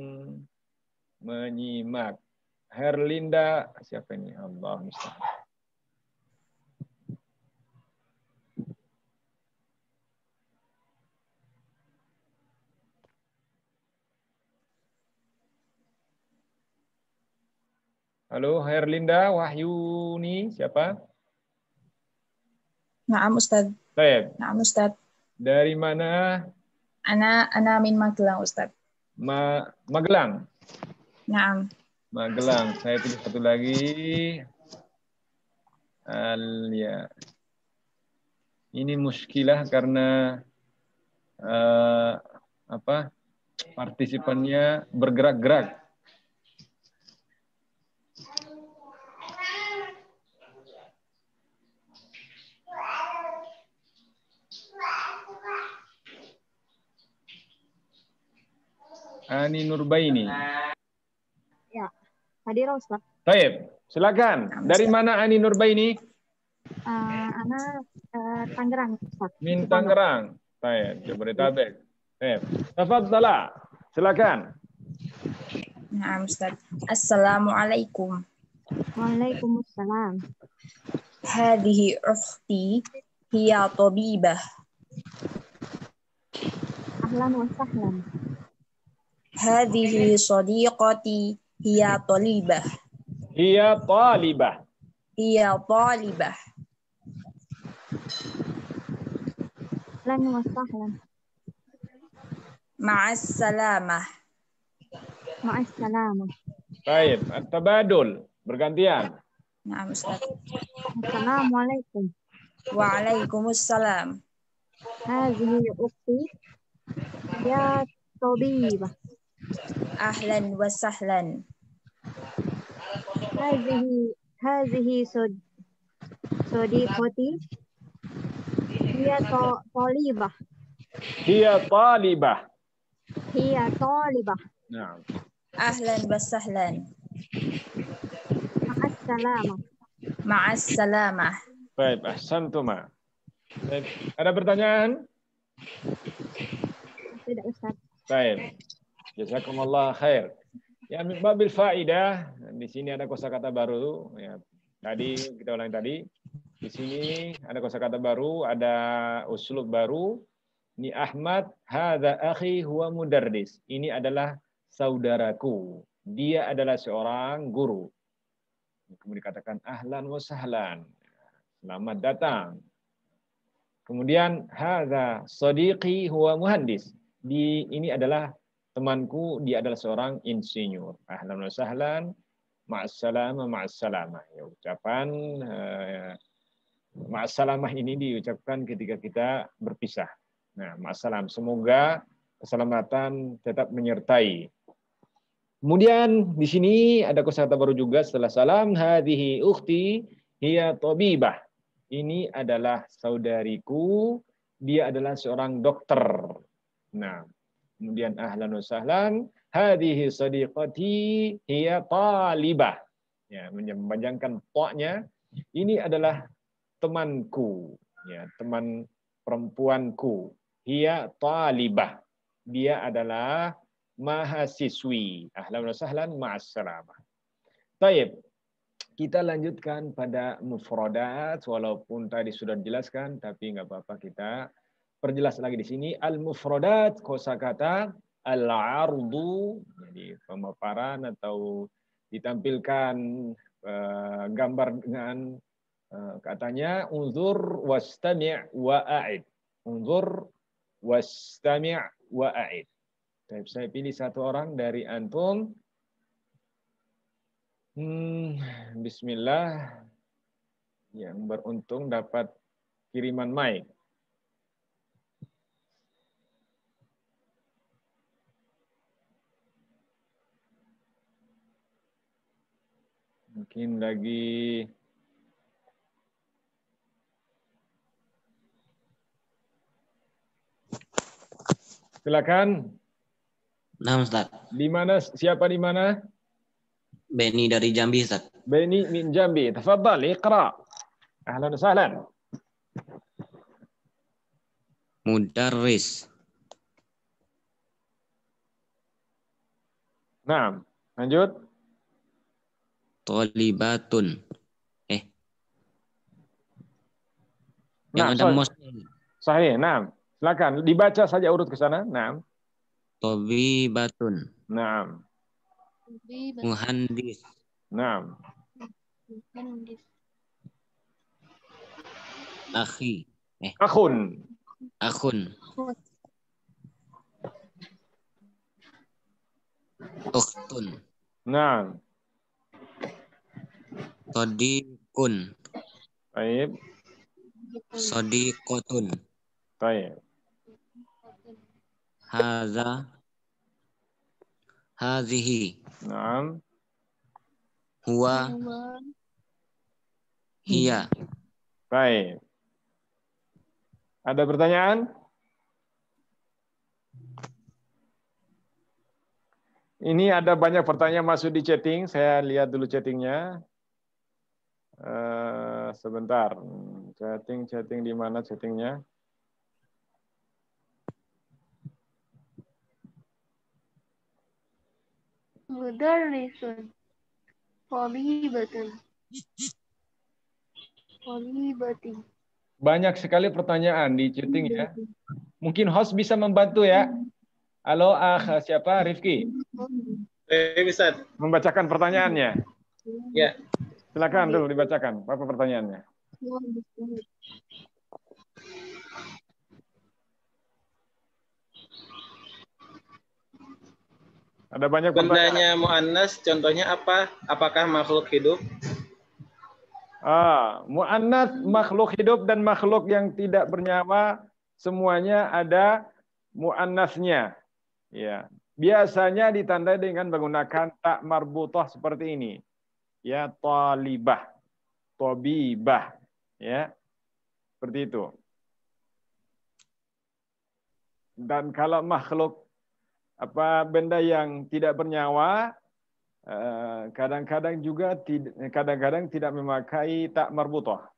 menyimak. Herlinda, siapa ini? Allah musta'an. Halo, Herlinda, Wahyuni, siapa? Naam Ustaz. Baik. Naam Ustaz. Dari mana? Ana min Magelang Ustaz. Magelang. Naam. Magelang. Saya pilih satu lagi. Ya. Ini muskilah karena partisipannya bergerak-gerak. Ani Nurbaini. Ya, hadir Ustaz. Baik, silakan. Dari mana Ani Nurbaini? Ana Tangerang Ustaz. Min Tangerang. Baik, Jabodetabek. Baik. Tafadhala. Silakan. Naam Ustaz. Assalamualaikum. Waalaikumsalam. Hadhihi ukhti hiya tabibah. Ahlan wa sahlan. Hadhihi sadiqati hiya talibah. Hiya talibah. Hiya talibah. Ahlan wa sahlan. Ma'as salamah. Ma'as salamah. Baik, at-tabadul. Bergantian. Naam Ustaz. Assalamualaikum. Waalaikumsalam. Hadhihi ukhti ya tabibah. Ahlan wa sahlan. Hadhihi sadiqati hiya talibah. Hiya talibah. Hiya talibah. Naam. Ahlan wa sahlan. Ma'as salamah. Ma'as salamah. Baik, ahsantuma. Baik, ada pertanyaan? Tidak Ustaz. Baik. Jazakumullah khair. Ya, min babil faidah, di sini ada kosakata baru ya. Tadi kita ulangi tadi. Di sini ada kosakata baru, ada uslub baru. Ini Ahmad, hadza akhi huwa mudarris. Ini adalah saudaraku. Dia adalah seorang guru. Kemudian dikatakan ahlan wa sahlan. Selamat datang. Kemudian hadza sadiqi huwa muhandis. Ini adalah temanku, dia adalah seorang insinyur. Ahlan wa sahlan, ma'assalamah, ma'assalamah. Ya, ucapan ma'assalamah ini diucapkan ketika kita berpisah. Nah, ma'assalam. Semoga keselamatan tetap menyertai. Kemudian di sini ada kosakata baru juga setelah salam. Hadhihi ukhti hiya tabibah. Ini adalah saudariku, dia adalah seorang dokter. Nah, kemudian ahlan wa sahlan, hadhihi sadiqati hiya talibah. Ya, memanjangkan ta-nya. Ini adalah temanku, ya, teman perempuanku. Hiya talibah. Dia adalah mahasiswi. Ahlan wa sahlan ma'assalamah. Baik. Kita lanjutkan pada mufradat, walaupun tadi sudah dijelaskan, tapi nggak apa-apa kita perjelas lagi di sini. Al-mufradat, kosakata, al-ardu, jadi pemaparan atau ditampilkan gambar dengan katanya unzur wastami' wa'id. Unzur wastami' wa'id. Saya pilih satu orang dari antum. Bismillah, yang beruntung dapat kiriman mic. Mungkin lagi silakan. Nah, Ustaz. Di mana? Siapa di mana? Beni dari Jambi, Ustaz. Beni min Jambi. Tafadhal, iqra. Ahlan wa sahlan. Mudarris. Naam, lanjut. Thalibatun. Yang Nah, ada mosnya. Sahih, naam. Silakan dibaca saja urut ke sana. Naam. Tabibatun. Naam. Muhandis. Naam. Akhi. Akhun. Akhun. Ukhtun. Naam. Sadiqun. Baik. Sadiqotun. Baik. Haza. Hazihi. Naam. Huwa. Hiya. Baik. Ada pertanyaan? Ini ada banyak pertanyaan masuk di chatting. Saya lihat dulu chattingnya. Sebentar. Chatting di mana chattingnya? Mudarrisun. Thalibatun. Thalibatin. Banyak sekali pertanyaan di chatting ya. Mungkin host bisa membantu ya. Halo, siapa? Rifki. Bisa. Membacakan pertanyaannya. Ya. Silakan dulu dibacakan. Apa pertanyaannya? Ada banyak pertanyaan. Bendanya muannas, contohnya apa? Apakah makhluk hidup? Muannas makhluk hidup dan makhluk yang tidak bernyawa semuanya ada muannasnya. Ya, biasanya ditandai dengan menggunakan tak marbutah seperti ini. Ya, talibah, tabibah, ya. Seperti itu. Dan kalau makhluk benda yang tidak bernyawa kadang-kadang tidak memakai tak marbutah.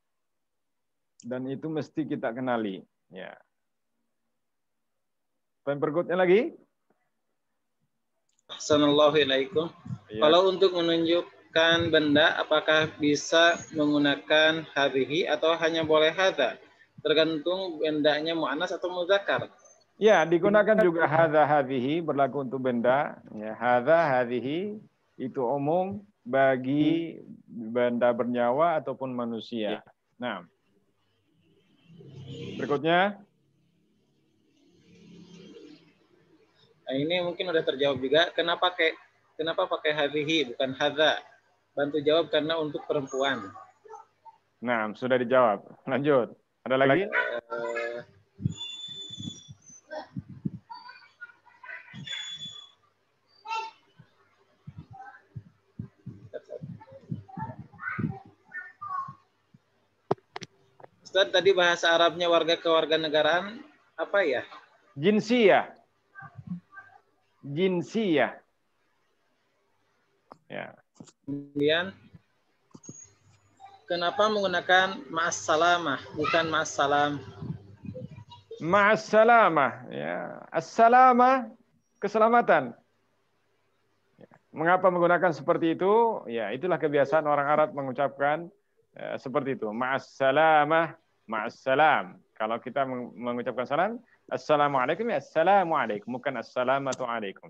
Dan itu mesti kita kenali, ya. Dan berikutnya lagi. Assalamualaikum. Ya. Kalau untuk menunjukkan benda, apakah bisa menggunakan hadhihi atau hanya boleh hadza? Tergantung bendanya muannas atau muzakkar. Ya, digunakan juga hadza hadhihi berlaku untuk benda. Ya, hadza hadhihi itu umum bagi benda bernyawa ataupun manusia. Nah, berikutnya. Nah, ini mungkin udah terjawab juga. Kenapa pakai hadhihi bukan hadza? Bantu jawab karena untuk perempuan. Nah, sudah dijawab. Lanjut. Ada lagi? Ustaz, tadi bahasa Arabnya warga kewarganegaraan apa ya? Jinsiyah. Jinsiyah. Ya. Kemudian kenapa menggunakan ma'assalamah bukan ma'assalam? Ma'assalamah, ya. Assalamah, keselamatan. Mengapa menggunakan seperti itu? Ya, itulah kebiasaan orang Arab mengucapkan seperti itu. Ma'assalamah, ma'assalam. Kalau kita mengucapkan salam, assalamualaikum ya assalamualaikum, bukan assalamatu alaikum.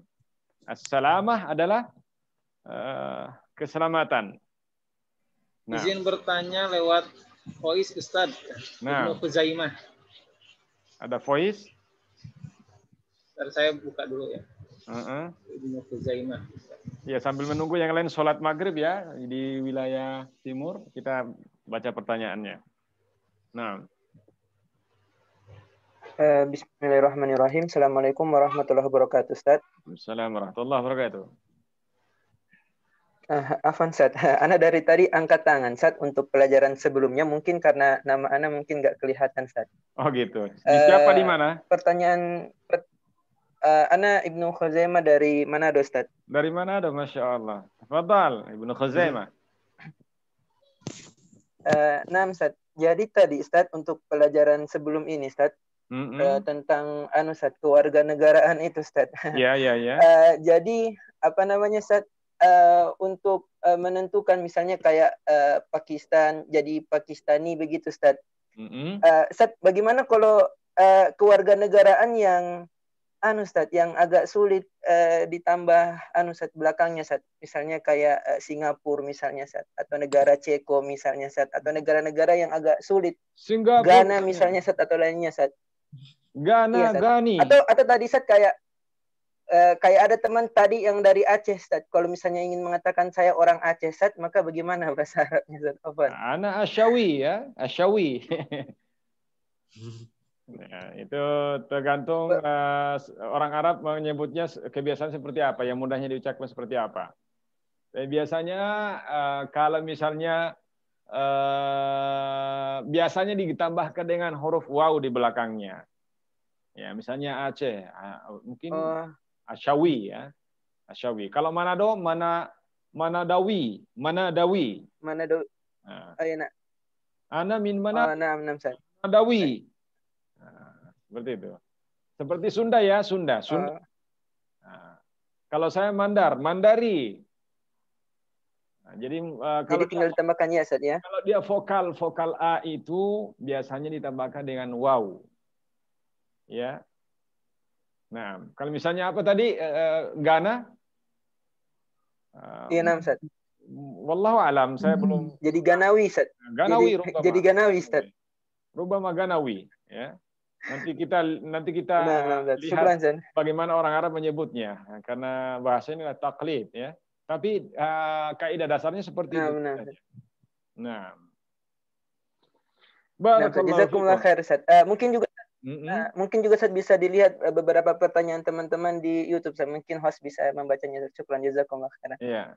Assalamah adalah keselamatan. Nah. Izin bertanya lewat voice Ustaz. Nah. Ibnu Khuzaimah. Ada voice? Ntar saya buka dulu ya. Ibnu Khuzaimah. Ya, sambil menunggu yang lain sholat maghrib ya di wilayah timur, kita baca pertanyaannya. Nah. Bismillahirrahmanirrahim. Assalamualaikum warahmatullahi wabarakatuh, Ustaz. Assalamualaikum warahmatullahi wabarakatuh. Afan, Ustaz. Ana dari tadi angkat tangan, Ustaz, untuk pelajaran sebelumnya. Mungkin karena nama Ana mungkin nggak kelihatan, Ustaz. Oh gitu. Siapa di mana? Pertanyaan Ana Ibnu Khuzaimah dari Manado, Ustaz. Dari Manado, Masya Allah. Tafadhal, Ibnu Khuzaimah. Nah, Ustaz. Jadi tadi, Ustaz, untuk pelajaran sebelum ini, Ustaz, tentang Ustaz, kewarganegaraan itu, Ustaz. Ya, ya, ya. Jadi, apa namanya, Ustaz, untuk menentukan misalnya kayak Pakistan, jadi Pakistani begitu, Ustaz. Ustaz, bagaimana kalau kewarganegaraan yang Ustaz, yang agak sulit ditambah Ustaz belakangnya, Ustaz. Misalnya kayak Singapura misalnya, Ustaz, atau negara Ceko misalnya, Ustaz, atau negara-negara yang agak sulit. Singapura, Ghana misalnya, Ustaz, atau lainnya, Ustaz. Ghana, Iya, Ustaz. Ghani. Atau tadi, Ustaz, kayak ada teman tadi yang dari Aceh, Ustaz. Kalau misalnya ingin mengatakan saya orang Aceh, Ustaz, maka bagaimana bahasa Arabnya, Ustaz? Ana Asyawi ya, Asyawi. Nah, itu tergantung orang Arab menyebutnya kebiasaan seperti apa, yang mudahnya diucapkan seperti apa. Biasanya kalau misalnya biasanya ditambahkan dengan huruf waw di belakangnya. Ya, misalnya Aceh, mungkin Asyawi ya. Asyawi. Kalau Manado, Manadawi. Manadawi. Manado. Ayo, nak. Ana min mana? Ustaz. Manadawi. Seperti itu. Seperti Sunda ya, Sunda. Nah, kalau saya Mandari. Nah, jadi kalau tinggal ditambahkan ya, Ustaz, ya. Kalau dia vokal A itu biasanya ditambahkan dengan waw. Ya. Nah, kalau misalnya apa tadi Ghana? Iya, nam, Ustaz. Wallahu alam, saya belum. Jadi Ganawi, Ustaz. Ganawi, jadi Ganawi, Ustaz. Rubama Ganawi, ya. Nanti kita lihat bagaimana orang Arab menyebutnya, karena bahasa ini adalah taklid, ya. Tapi kaidah dasarnya seperti itu. Nah, Jazakumullah khair, Ustaz. Mungkin juga Ustaz bisa dilihat beberapa pertanyaan teman-teman di YouTube. Mungkin host bisa membacanya. Syukran, jazakumullah khair. Iya.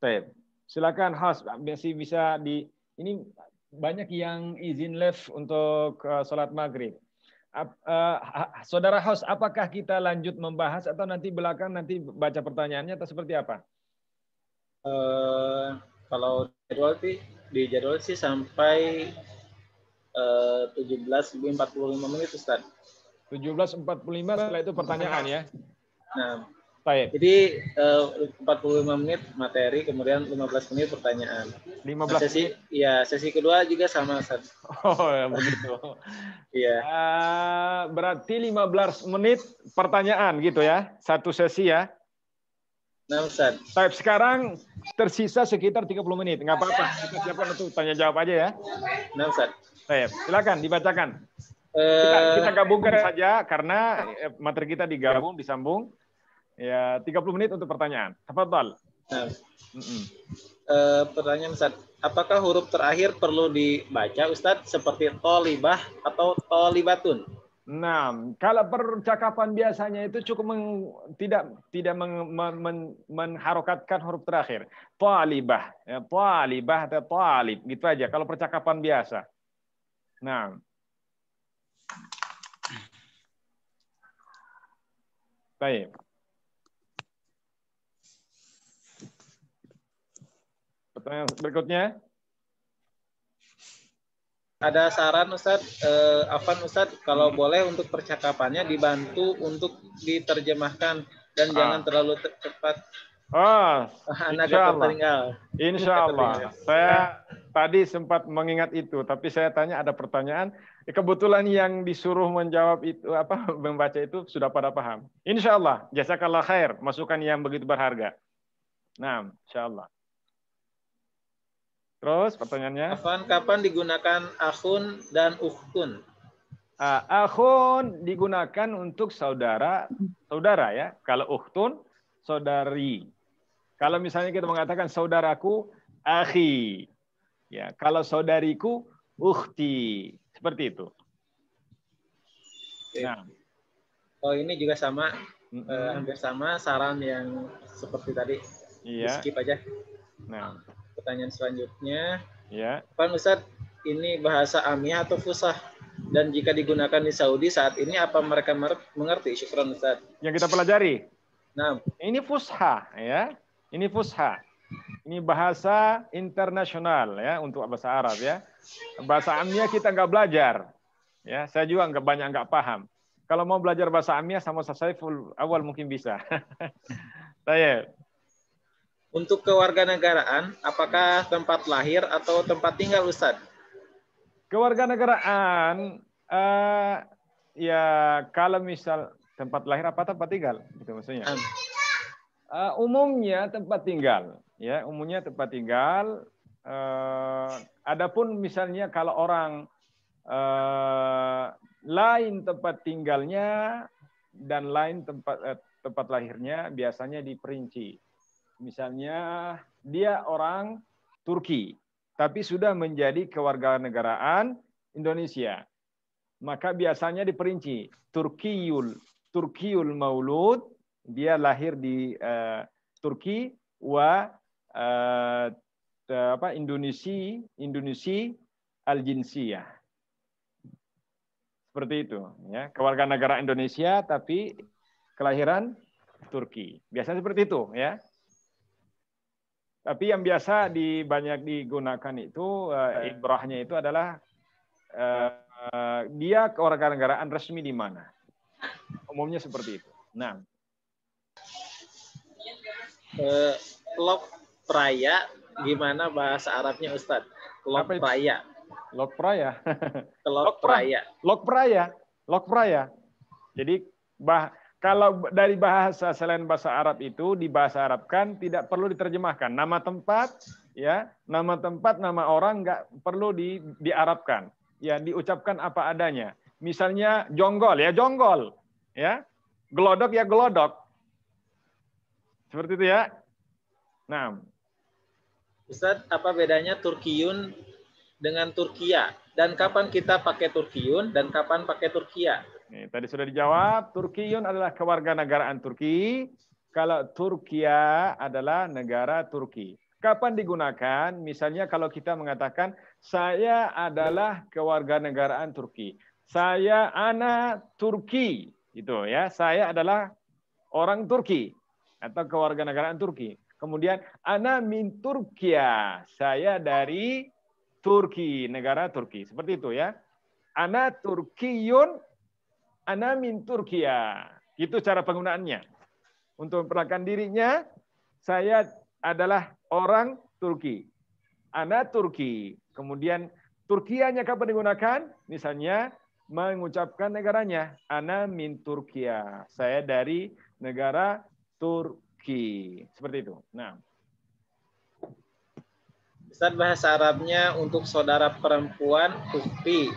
Baik. Silakan host, masih bisa di ini banyak yang izin live untuk sholat maghrib. Saudara host, apakah kita lanjut membahas atau nanti belakang nanti baca pertanyaannya atau seperti apa? Kalau di jadwal sih sampai 17:45 menit, Ustaz. 17:45 setelah itu pertanyaan ya. Nah, baik. Jadi 45 menit materi, kemudian 15 menit pertanyaan. 15 sesi, menit? Ya, sesi kedua juga sama, Ustaz. Oh, ya, begitu. Iya. Berarti 15 menit pertanyaan gitu ya, satu sesi ya. Nah, Ustaz. Baik, sekarang tersisa sekitar 30 menit. Nggak apa-apa, kita siapkan untuk tanya jawab aja ya. Nah, Ustaz. Baik, silakan dibacakan. Kita gabungkan saja karena materi kita digabung, disambung. Ya, 30 menit untuk pertanyaan. Tafadhal. Nah, pertanyaan Ustaz, apakah huruf terakhir perlu dibaca, Ustaz, seperti tolibah atau tolibatun? Nah, kalau percakapan biasanya itu cukup tidak mengharokatkan huruf terakhir. Talibah, ya, talibah atau talib, gitu aja. Kalau percakapan biasa. Nah, baik. Pertanyaan berikutnya. Ada saran, Ustaz, Afan, Ustaz, kalau boleh untuk percakapannya dibantu untuk diterjemahkan dan jangan terlalu cepat. Oh, insya Allah. tertinggal. Insya Allah. Saya tadi sempat mengingat itu, tapi saya tanya ada pertanyaan. Kebetulan yang disuruh menjawab itu membaca itu sudah pada paham. Insya Allah. Jazakallah khair. Masukan yang begitu berharga. Nah, insya Allah. Terus pertanyaannya? Kapan digunakan akhun dan ukhtun? Akhun digunakan untuk saudara ya. Kalau ukhtun, saudari. Kalau misalnya kita mengatakan saudaraku, akhi. Ya, kalau saudariku, ukhti. Seperti itu. Nah. Oh, ini juga sama, hampir sama saran yang seperti tadi. Iya. Skip aja. Nah. Pertanyaan selanjutnya. Ya. Pak Ustadz, ini bahasa amiyah atau fusah? Dan jika digunakan di Saudi saat ini, apa mereka mengerti? Syukran Ustadz. Yang kita pelajari. Nah, ini fusha ya. Ini fusha. Ini bahasa internasional ya untuk bahasa Arab ya. Bahasa amiyah kita nggak belajar. Ya, saya juga nggak paham. Kalau mau belajar bahasa amiyah sama saya full awal mungkin bisa. Saya. Untuk kewarganegaraan, apakah tempat lahir atau tempat tinggal Ustadz? Kewarganegaraan ya kalau misal tempat lahir apa tempat tinggal gitu maksudnya. Umumnya tempat tinggal ya, umumnya tempat tinggal. Adapun misalnya kalau orang lain tempat tinggalnya dan lain tempat lahirnya biasanya diperinci. Misalnya dia orang Turki tapi sudah menjadi kewarganegaraan Indonesia. Maka biasanya diperinci Turkiyul Maulud, dia lahir di Turki, Indonesia al-jinsiyah. Seperti itu ya, kewarganegaraan Indonesia tapi kelahiran Turki. Biasanya seperti itu ya. Tapi yang biasa banyak digunakan itu ibrahnya itu adalah dia kewarganegaraan resmi di mana. Umumnya seperti itu. Nah, lok praya gimana bahasa Arabnya Ustadz? Lok praya. Lok praya. Lok praya. Lok praya. Jadi kalau dari bahasa selain bahasa Arab itu di bahasa Arab kan tidak perlu diterjemahkan. Nama tempat ya, nama tempat, nama orang nggak perlu diarabkan. Ya, diucapkan apa adanya. Misalnya jonggol ya jonggol, ya. Gelodok ya gelodok. Seperti itu ya. Nah, Ustadz, apa bedanya Turkiyun dengan Turkiya? Dan kapan kita pakai Turkiyun dan kapan pakai Turkiya? Nih, tadi sudah dijawab. Turkiyun adalah kewarganegaraan Turki. Kalau Turkiya adalah negara Turki. Kapan digunakan? Misalnya kalau kita mengatakan saya adalah kewarganegaraan Turki. Saya anak Turki, gitu ya. Saya adalah orang Turki atau kewarganegaraan Turki. Kemudian ana min Turkiya. Saya dari Turki, negara Turki. Seperti itu ya. Ana Turkiyun, ana min Turkiya. Itu cara penggunaannya. Untuk memperkenalkan dirinya, saya adalah orang Turki. Ana Turki. Kemudian Turkiyanya kapan digunakan? Misalnya mengucapkan negaranya. Ana min Turkiya. Saya dari negara Turki. Seperti itu. Nah. Ustaz, bahasa Arabnya untuk saudara perempuan, ukhti.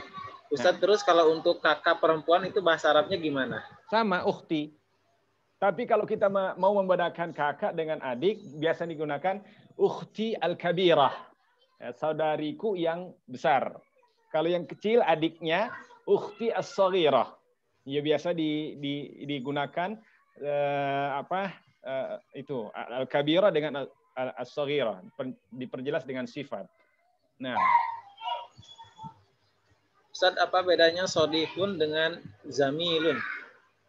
Ustaz, terus kalau untuk kakak perempuan itu bahasa Arabnya gimana? Sama, ukhti. Tapi kalau kita mau membedakan kakak dengan adik, biasa digunakan ukhti al-kabirah. Ya, saudariku yang besar. Kalau yang kecil adiknya ukhti as-saghirah. Ya biasa digunakan itu al-kabirah dengan as-saghirah, diperjelas dengan sifat. Nah, Ustaz, apa bedanya sodikun dengan zamilun?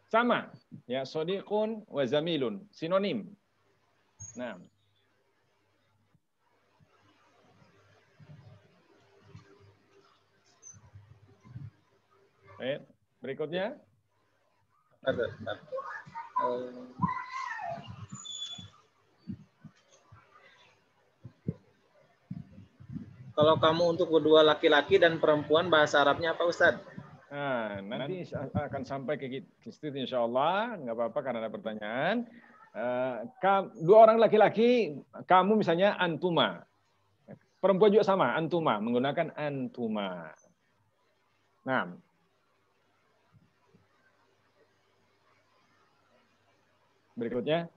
Sama, ya, sodikun wa zamilun, sinonim. Nah, berikutnya. Kalau kamu untuk berdua laki-laki dan perempuan bahasa Arabnya apa Ustadz? Nah, nanti akan sampai ke situ insya Allah, nggak apa-apa karena ada pertanyaan. Dua orang laki-laki, kamu misalnya antuma. Perempuan juga sama, antuma, menggunakan antuma. Nah. Berikutnya.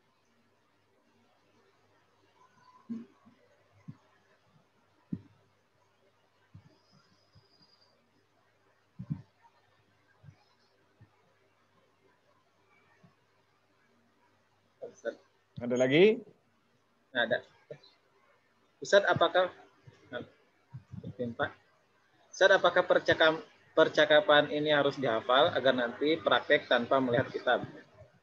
Ada lagi? Ada. Ustadz, apakah percakapan ini harus dihafal agar nanti praktek tanpa melihat kitab?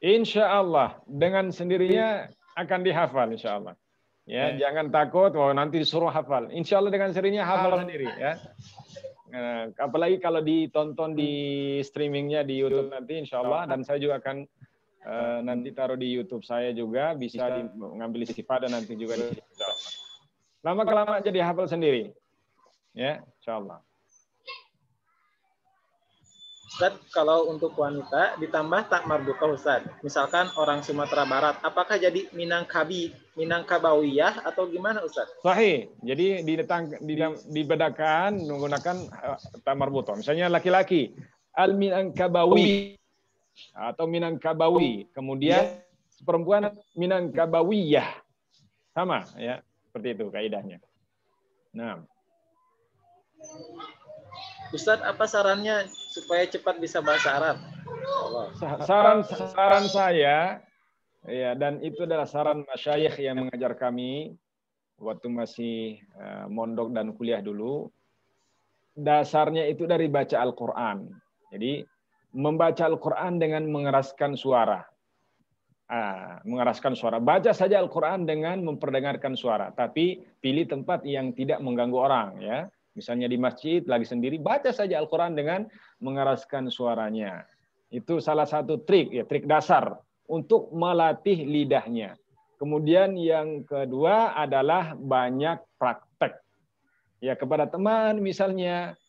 Insya Allah dengan sendirinya akan dihafal insya Allah. Ya, jangan takut nanti disuruh hafal. Insya Allah dengan sendirinya hafal sendiri ya. Apalagi kalau ditonton di streamingnya di YouTube nanti insya Allah, dan saya juga akan nanti taruh di YouTube saya juga, bisa mengambil istifada nanti juga. Lama-kelamaan jadi hafal sendiri. Ya, insya Allah. Ustadz, kalau untuk wanita ditambah tak marbutah Ustadz. Misalkan orang Sumatera Barat, apakah jadi Minangkabawiyah atau gimana Ustadz? Sahih. Jadi dibedakan menggunakan tak marbutah. Misalnya laki-laki, al-Minangkabawi atau Minangkabawi. Kemudian perempuan Minangkabawiyah. Sama ya, seperti itu kaidahnya. Nah. Ustadz, apa sarannya supaya cepat bisa bahasa Arab? Saran saya, ya, dan itu adalah saran masyayikh yang mengajar kami waktu masih mondok dan kuliah dulu. Dasarnya itu dari baca Al-Quran. Jadi membaca Al-Quran dengan mengeraskan suara. Mengeraskan suara. Baca saja Al-Quran dengan memperdengarkan suara. Tapi pilih tempat yang tidak mengganggu orang, ya. Misalnya di masjid, lagi sendiri, baca saja Al-Quran dengan mengeraskan suaranya. Itu salah satu trik, ya, trik dasar untuk melatih lidahnya. Kemudian yang kedua adalah banyak praktek. Ya, kepada teman misalnya,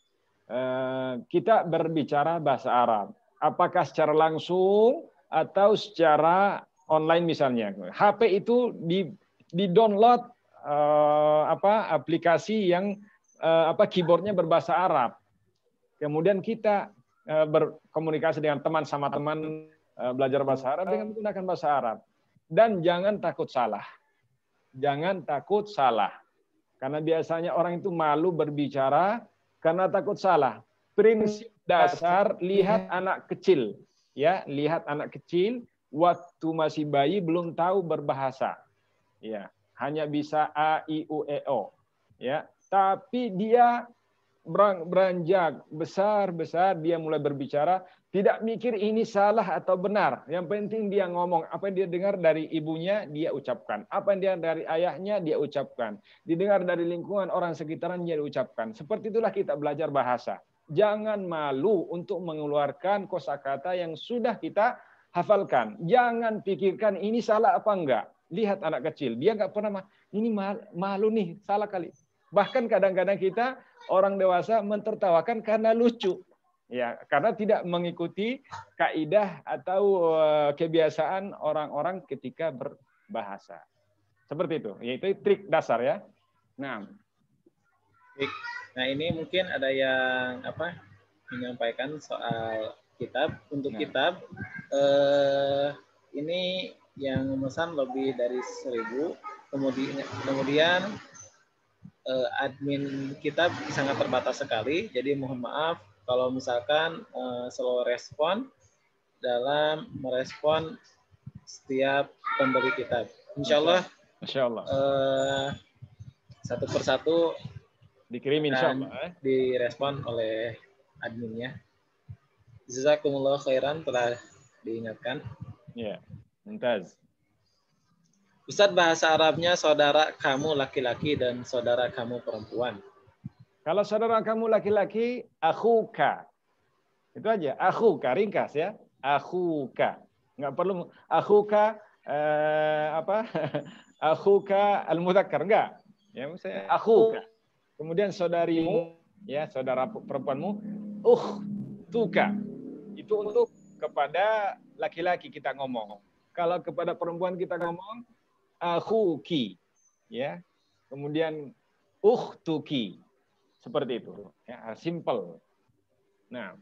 kita berbicara bahasa Arab. Apakah secara langsung atau secara online misalnya. HP itu di-download aplikasi yang keyboardnya berbahasa Arab. Kemudian kita berkomunikasi dengan teman sama teman belajar bahasa Arab dengan menggunakan bahasa Arab. Dan jangan takut salah. Jangan takut salah. Karena biasanya orang itu malu berbicara karena takut salah. Prinsip dasar, lihat anak kecil. Ya, lihat anak kecil waktu masih bayi belum tahu berbahasa. Ya, hanya bisa A, I, U, E, O. Ya, tapi dia beranjak besar-besar, dia mulai berbicara, tidak mikir ini salah atau benar. Yang penting dia ngomong, apa yang dia dengar dari ibunya, dia ucapkan. Apa yang dia dari ayahnya, dia ucapkan. Didengar dari lingkungan orang sekitarnya, dia ucapkan. Seperti itulah kita belajar bahasa. Jangan malu untuk mengeluarkan kosakata yang sudah kita hafalkan. Jangan pikirkan ini salah apa enggak. Lihat anak kecil, dia nggak pernah, ini malu nih, salah kali. Bahkan kadang-kadang kita orang dewasa mentertawakan karena lucu, ya, karena tidak mengikuti kaidah atau kebiasaan orang-orang ketika berbahasa. Seperti itu, yaitu trik dasar ya. Nah, ini mungkin ada yang menyampaikan soal kitab. Untuk kitab ini yang memesan lebih dari 1000. Kemudian admin kita sangat terbatas sekali, jadi mohon maaf kalau misalkan slow respon dalam merespon setiap pembeli kitab. Insya Allah, satu persatu dikirim insya Allah, direspon oleh adminnya. Jazakumullah khairan telah diingatkan. Ya, mumtaz. Ustadz, bahasa Arabnya saudara kamu laki-laki dan saudara kamu perempuan. Kalau saudara kamu laki-laki, akhuka. Itu aja, akhuka, ringkas ya. Akhuka. Nggak perlu akhuka akhuka al-mudzakkar, enggak. Ya, misalnya akhuka. Kemudian saudarimu, ya saudara perempuanmu, tuka. Itu untuk kepada laki-laki kita ngomong. Kalau kepada perempuan kita ngomong akhuki, ya. Kemudian ukhtuki. Seperti itu, ya, simple. Nah,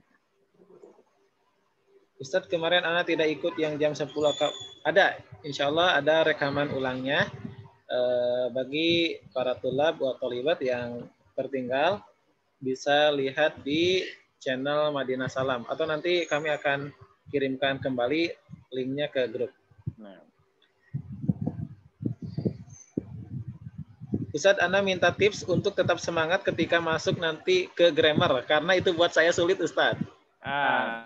Ustadz, kemarin Ana tidak ikut yang jam 10. Ada, insya Allah ada rekaman ulangnya. Bagi para tulab wa tolibat yang tertinggal bisa lihat di channel Madinah Salam, atau nanti kami akan kirimkan kembali linknya ke grup. Nah. Ustadz, Ana minta tips untuk tetap semangat ketika masuk nanti ke grammar, karena itu buat saya sulit, Ustadz.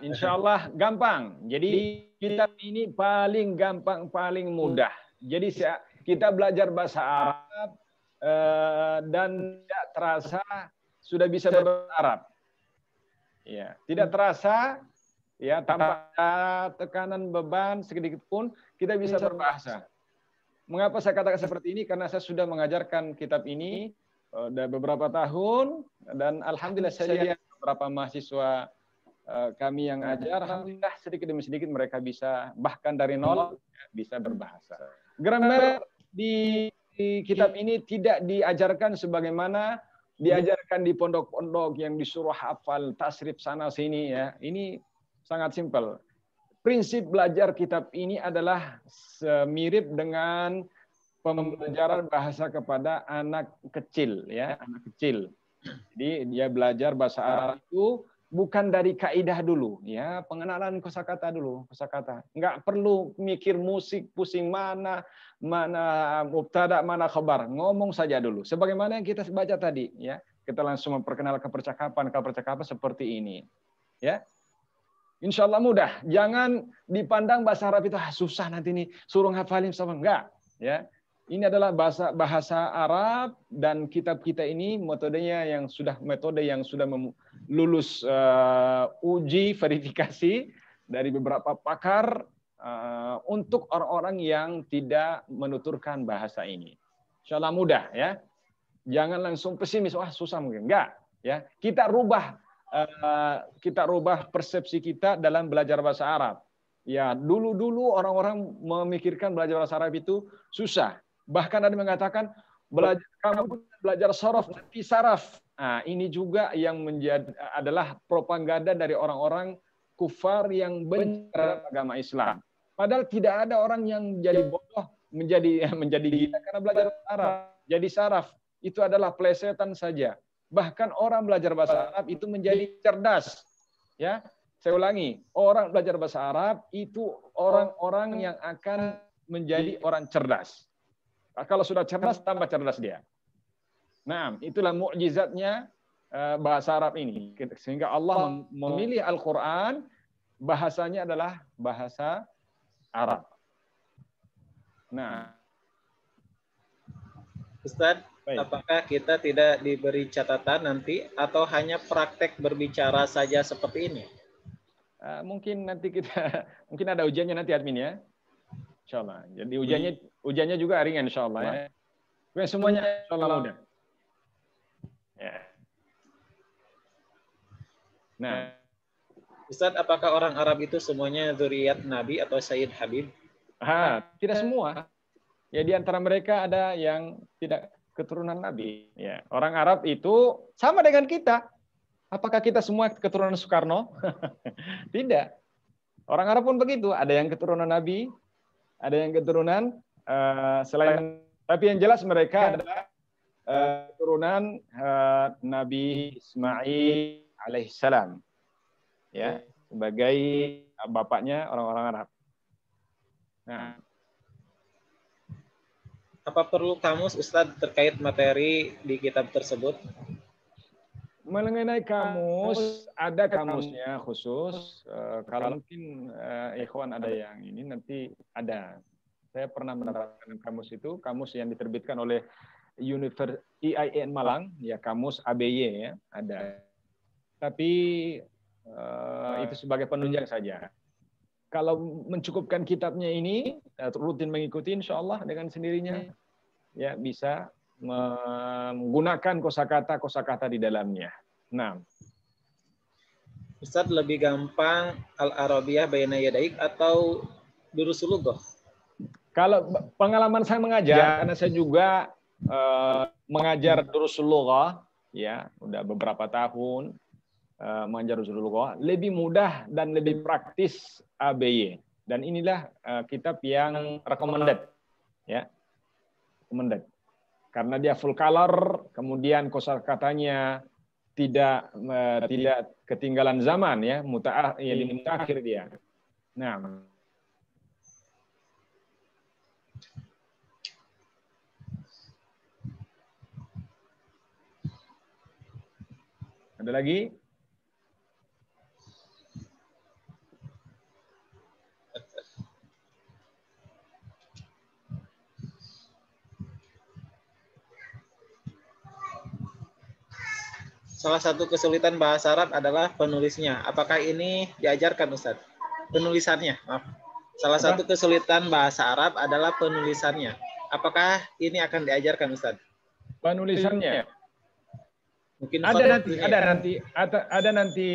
Insya Allah gampang. Jadi kitab ini paling gampang, paling mudah. Jadi kita belajar bahasa Arab dan tidak terasa sudah bisa berbahasa Arab. Ya, tidak terasa ya tanpa tekanan beban sedikit pun kita bisa berbahasa. Mengapa saya katakan seperti ini? Karena saya sudah mengajarkan kitab ini beberapa tahun dan alhamdulillah saya lihat beberapa mahasiswa kami yang ajar, alhamdulillah sedikit demi sedikit mereka bisa bahkan dari nol bisa berbahasa. Grammar di kitab ini tidak diajarkan sebagaimana diajarkan di pondok-pondok yang disuruh hafal tasrif sana sini ya. Ini sangat simpel. Prinsip belajar kitab ini adalah mirip dengan pembelajaran bahasa kepada anak kecil ya, anak kecil. Jadi dia belajar bahasa Arab itu bukan dari kaidah dulu, ya pengenalan kosakata dulu, kosakata. Nggak perlu mikir musik, pusing mana mubtada, mana khabar, ngomong saja dulu. Sebagaimana yang kita baca tadi, ya kita langsung memperkenalkan percakapan, kalau percakapan seperti ini, ya. Insya Allah mudah. Jangan dipandang bahasa Arab itu susah nanti nih, suruh hafalin sama enggak, ya. Ini adalah bahasa Arab dan kitab kita ini metodenya yang sudah lulus uji verifikasi dari beberapa pakar untuk orang-orang yang tidak menuturkan bahasa ini. Insya Allah mudah ya. Jangan langsung pesimis, wah susah mungkin. Enggak, ya. Kita rubah persepsi kita dalam belajar bahasa Arab. Ya, dulu orang-orang memikirkan belajar bahasa Arab itu susah. Bahkan ada yang mengatakan kamu belajar sorof nanti saraf. Nah, ini juga yang adalah propaganda dari orang-orang kufar yang benci terhadap agama Islam. Padahal tidak ada orang yang jadi bodoh menjadi gila karena belajar bahasa Arab. Jadi saraf itu adalah plesetan saja. Bahkan orang belajar bahasa Arab itu menjadi cerdas. Ya, saya ulangi, orang belajar bahasa Arab itu orang-orang yang akan menjadi orang cerdas. Kalau sudah cerdas, tambah cerdas dia. Nah, itulah mukjizatnya bahasa Arab ini. Sehingga Allah memilih Al-Quran, bahasanya adalah bahasa Arab. Nah, Ustadz, apakah kita tidak diberi catatan nanti atau hanya praktek berbicara saja seperti ini? Mungkin nanti mungkin ada ujiannya nanti admin ya. Insyaallah. Jadi ujiannya juga ringan insyaallah ya. Semuanya insyaallah mudah. Ya. Nah, Ustadz, apakah orang Arab itu semuanya zuriat Nabi atau Sayyid Habib? Tidak semua. Ya, di antara mereka ada yang tidak keturunan Nabi. Ya, orang Arab itu sama dengan kita. Apakah kita semua keturunan Soekarno? Tidak. Orang Arab pun begitu. Ada yang keturunan Nabi, ada yang keturunan selain. Tapi yang jelas mereka adalah keturunan Nabi Ismail alaihissalam. Ya, sebagai bapaknya orang-orang Arab. Nah, apa perlu kamus Ustadz terkait materi di kitab tersebut? Mengenai kamus, ada kamusnya khusus. Kalau mungkin ikhwan ada yang ini nanti ada. Saya pernah mendapatkan kamus itu, kamus yang diterbitkan oleh IAIN Malang, ya kamus ABY ya, ada. Tapi itu sebagai penunjang saja. Kalau mencukupkan kitabnya ini, rutin mengikuti insya Allah dengan sendirinya, ya bisa menggunakan kosakata di dalamnya. Nah, Ustaz, lebih gampang al-arabiyah baina yadaik atau durusul lughah? Kalau pengalaman saya mengajar, karena saya juga mengajar durusul lughah, ya, udah beberapa tahun mengajar durusul lughah, lebih mudah dan lebih praktis ABY. Dan inilah kitab yang recommended, ya, recommended. Karena dia full color, kemudian kosakatanya tidak ketinggalan zaman, ya, mutaakhir dia. Nah, ada lagi? Salah satu kesulitan bahasa Arab adalah penulisnya. Apakah ini diajarkan, Ustaz? Penulisannya, maaf. Salah satu kesulitan bahasa Arab adalah penulisannya. Apakah ini akan diajarkan, Ustaz? Penulisannya. Mungkin ada nanti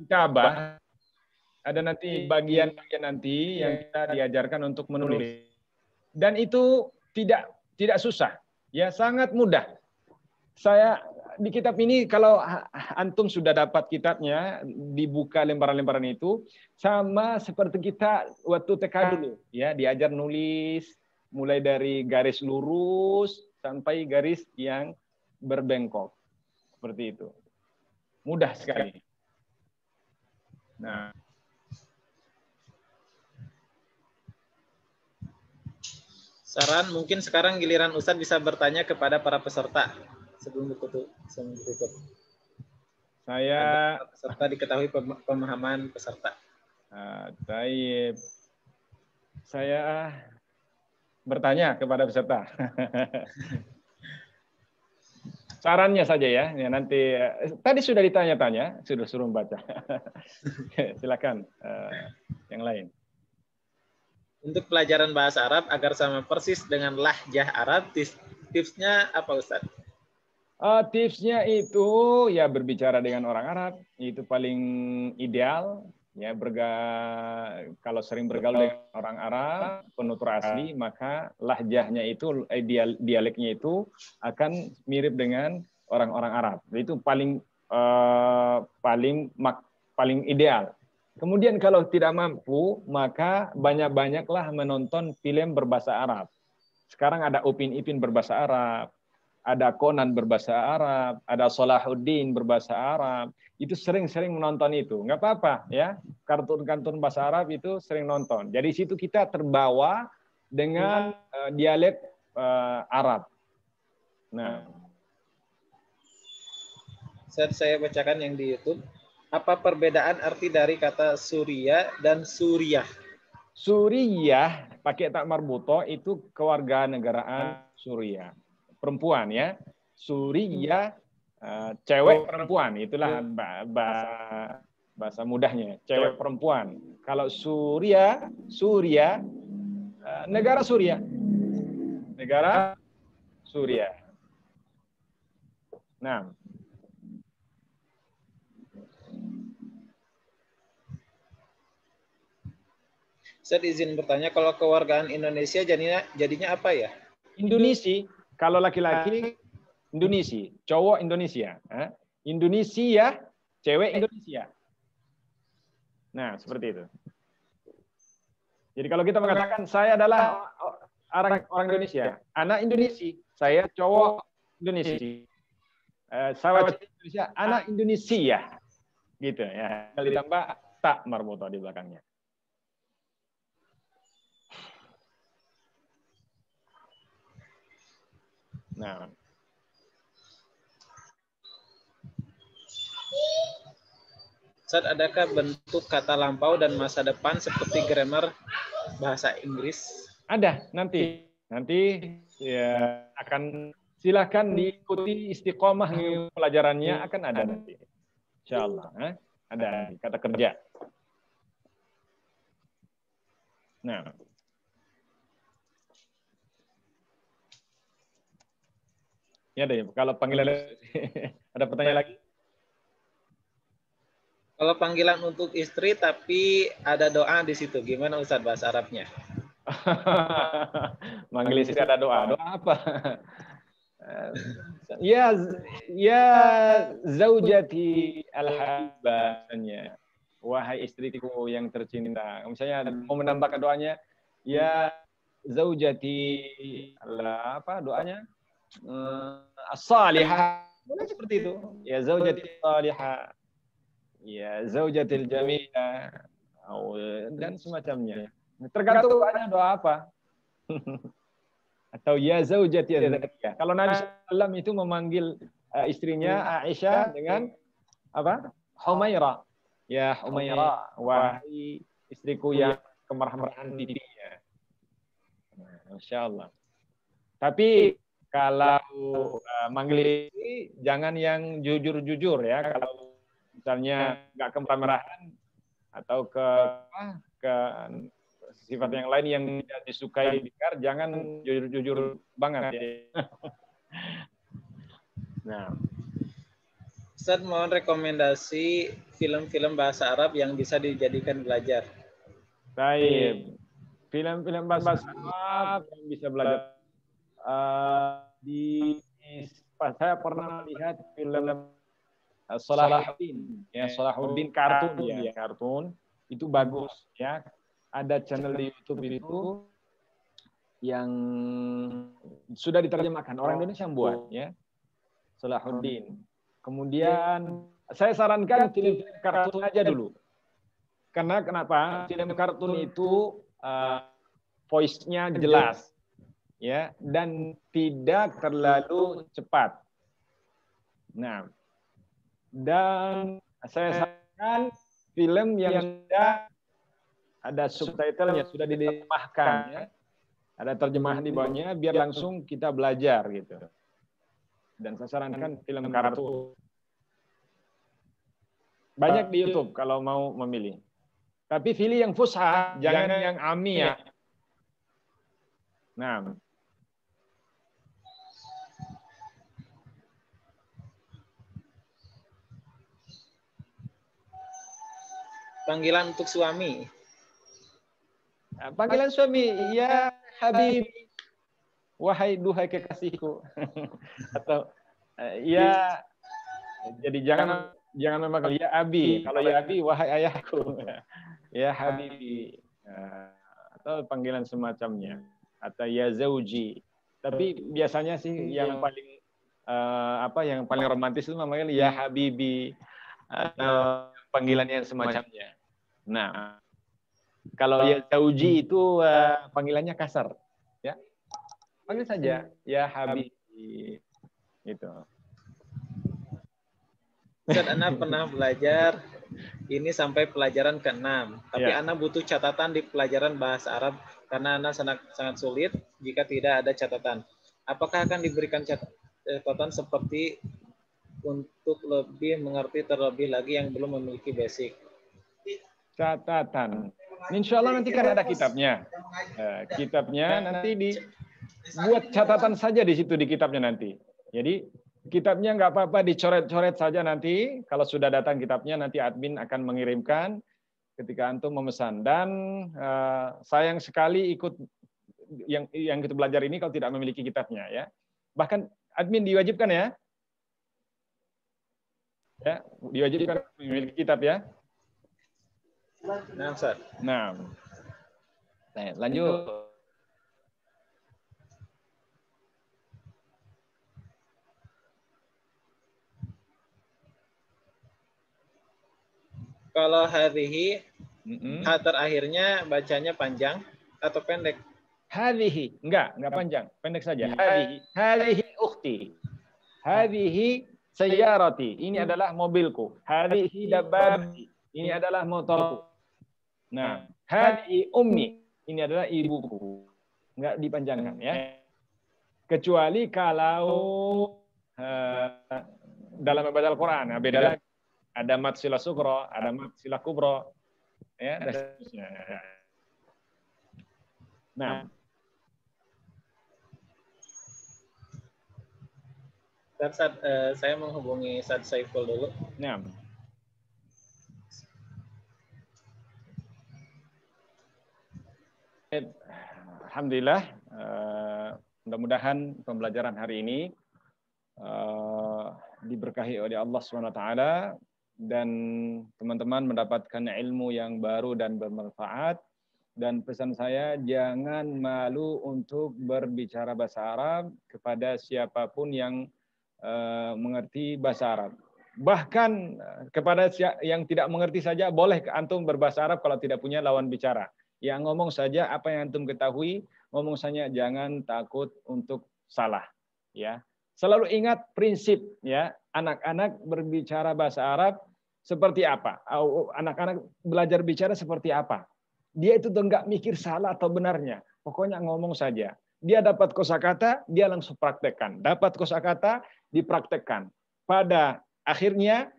Kabah, ada nanti bagian-bagian nanti yang kita diajarkan untuk menulis. Dan itu tidak susah, ya, sangat mudah. Saya di kitab ini, kalau antum sudah dapat kitabnya, dibuka lembaran-lembaran itu, sama seperti kita waktu TK dulu, ya, diajar nulis mulai dari garis lurus sampai garis yang berbengkok. Seperti itu. Mudah sekali. Nah, saran, mungkin sekarang giliran Ustadz bisa bertanya kepada para peserta sebelum ditutup. Saya peserta diketahui pemahaman peserta. Taib. Saya bertanya kepada peserta. Sarannya saja, ya. Nanti tadi sudah ditanya-tanya, sudah suruh membaca. Silakan yang lain. Untuk pelajaran bahasa Arab agar sama persis dengan lahjah Arab, tipsnya apa, Ustaz? Tipsnya itu, ya, berbicara dengan orang Arab, itu paling ideal. Ya, kalau sering bergaul dengan orang Arab, penutur asli, maka lahjahnya itu, dialeknya itu akan mirip dengan orang-orang Arab. Itu paling ideal. Kemudian kalau tidak mampu, maka banyak-banyaklah menonton film berbahasa Arab. Sekarang ada Upin Ipin berbahasa Arab, ada Conan berbahasa Arab, ada Salahuddin berbahasa Arab. Itu sering-sering menonton itu. Nggak apa-apa, ya. Kartun-kartun bahasa Arab itu sering nonton. Jadi situ kita terbawa dengan dialek Arab. Nah, saya bacakan yang di YouTube. Apa perbedaan arti dari kata Suriah dan Suriah? Suriah pakai tak marbuto itu kewarganegaraan Suriah. Perempuan, ya. Suriah cewek perempuan, itulah bahasa mudahnya, cewek perempuan. Kalau Suria negara Suria. Nah, saya izin bertanya, kalau kewargaan Indonesia jadinya apa, ya? Indonesia. Kalau laki-laki Indonesia, cowok Indonesia. Indonesia, cewek Indonesia. Nah, seperti itu. Jadi kalau kita mengatakan saya adalah orang Indonesia, anak Indonesia, saya cowok Indonesia, saya Indonesia, anak Indonesia, gitu, ya. Kalau ditambah tak marbuto di belakangnya. Nah, Ustaz, adakah bentuk kata lampau dan masa depan seperti grammar bahasa Inggris? Ada, nanti ya akan, silakan diikuti istiqomah pelajarannya, akan ada nanti. Insyaallah, ada kata kerja. Nah, Ya deh, kalau panggilan ada pertanyaan lagi? Kalau panggilan untuk istri tapi ada doa di situ, gimana Ustaz bahasa Arabnya? Manggil istri ada doa. Doa apa? Ya zaujati al-habibah, wahai istriku yang tercinta. Misalnya mau menambahkan doanya, ya zaujati apa doanya? As-salihah. Boleh seperti itu. Ya zaujati as-salihah. Ya zaujatil jamilah dan semacamnya. Tergantung doanya doa apa. Atau ya zaujati az-zakiyah. Kalau Nabi SAW itu memanggil istrinya Aisyah dengan apa? Humaira. Ya Humaira, wahai istriku yang kemerah-merahan pipinya. Masya Allah. Tapi kalau manggil istri jangan yang jujur-jujur ya. Kalau misalnya nggak kemerahan atau ke sifat yang lain yang tidak disukai dengar, jangan jujur-jujur banget ya. Nah, Ustaz mohon rekomendasi film-film bahasa Arab yang bisa dijadikan belajar. Baik, film-film bahasa Arab yang bisa belajar. Saya pernah lihat film Salahuddin, ya Salahuddin kartun ya, kartun itu bagus ya. Ada channel di YouTube itu yang sudah diterjemahkan orang Indonesia yang buat ya, Salahuddin. Kemudian saya sarankan film kartun aja dulu. Karena kenapa? Film kartun itu voice-nya jelas ya dan tidak terlalu cepat. Nah, dan saya sarankan film yang sudah ada subtitlenya, sudah diterjemahkan ya. Ada terjemahan di bawahnya biar langsung kita belajar gitu. Dan saya sarankan film kartun. Banyak di YouTube kalau mau memilih. Tapi pilih yang fusha, jangan yang ami ya. Nah, panggilan untuk suami. Panggilan suami, ya Habib, wahai duhai kekasihku. Atau ya, jadi jangan memanggil ya Abi. Kalau ya Abi, wahai ayahku. Ya Habibi. Atau panggilan semacamnya. Atau ya Zauji. Tapi biasanya sih yang paling yang paling romantis itu namanya ya Habibi. Atau panggilan yang semacamnya. Nah, kalau ya Zauji itu panggilannya kasar, ya. Panggil saja ya Habibi, gitu. Ustaz, Ana pernah belajar ini sampai pelajaran ke-6, tapi Ana butuh catatan di pelajaran bahasa Arab karena Ana sangat sulit jika tidak ada catatan. Apakah akan diberikan catatan seperti untuk lebih mengerti terlebih lagi yang belum memiliki basic? Catatan. Insya Allah nanti kan ada kitabnya. Kitabnya nanti dibuat catatan saja di situ di kitabnya nanti. Jadi kitabnya nggak apa-apa dicoret-coret saja nanti. Kalau sudah datang kitabnya nanti admin akan mengirimkan ketika antum memesan. Dan sayang sekali ikut yang kita belajar ini kalau tidak memiliki kitabnya ya. Bahkan admin diwajibkan ya. Ya, diwajibkan memiliki kitab ya. Nah, Ustaz. Nah, lanjut. Kalau hadhihi, terakhirnya bacanya panjang atau pendek? Hadhihi, enggak panjang, pendek saja. Hadhihi ukhti. Hadhihi sayyarati, ini adalah mobilku. Hadhihi dabbati, ini adalah motorku. Nah, hadhihi ummi, ini adalah ibuku. Enggak dipanjangkan ya. Kecuali kalau dalam membaca Al-Qur'an, beda lagi. Ada mat sila sugro, ada mat sila kubro. Ya, dan seterusnya. Nah, Ustaz, saya menghubungi Ustaz Saiful dulu. Ya. Alhamdulillah, mudah-mudahan pembelajaran hari ini diberkahi oleh Allah SWT dan teman-teman mendapatkan ilmu yang baru dan bermanfaat. Dan pesan saya, jangan malu untuk berbicara bahasa Arab kepada siapapun yang mengerti bahasa Arab. Bahkan kepada yang tidak mengerti saja boleh antum berbahasa Arab kalau tidak punya lawan bicara. Yang ngomong saja apa yang antum ketahui, ngomong saja, jangan takut untuk salah. Ya, selalu ingat prinsip, ya, anak-anak berbicara bahasa Arab seperti apa? Anak-anak belajar bicara seperti apa? Dia itu enggak mikir salah atau benarnya. Pokoknya ngomong saja. Dia dapat kosakata, dia langsung praktekkan. Dapat kosakata, dipraktekkan. Pada akhirnya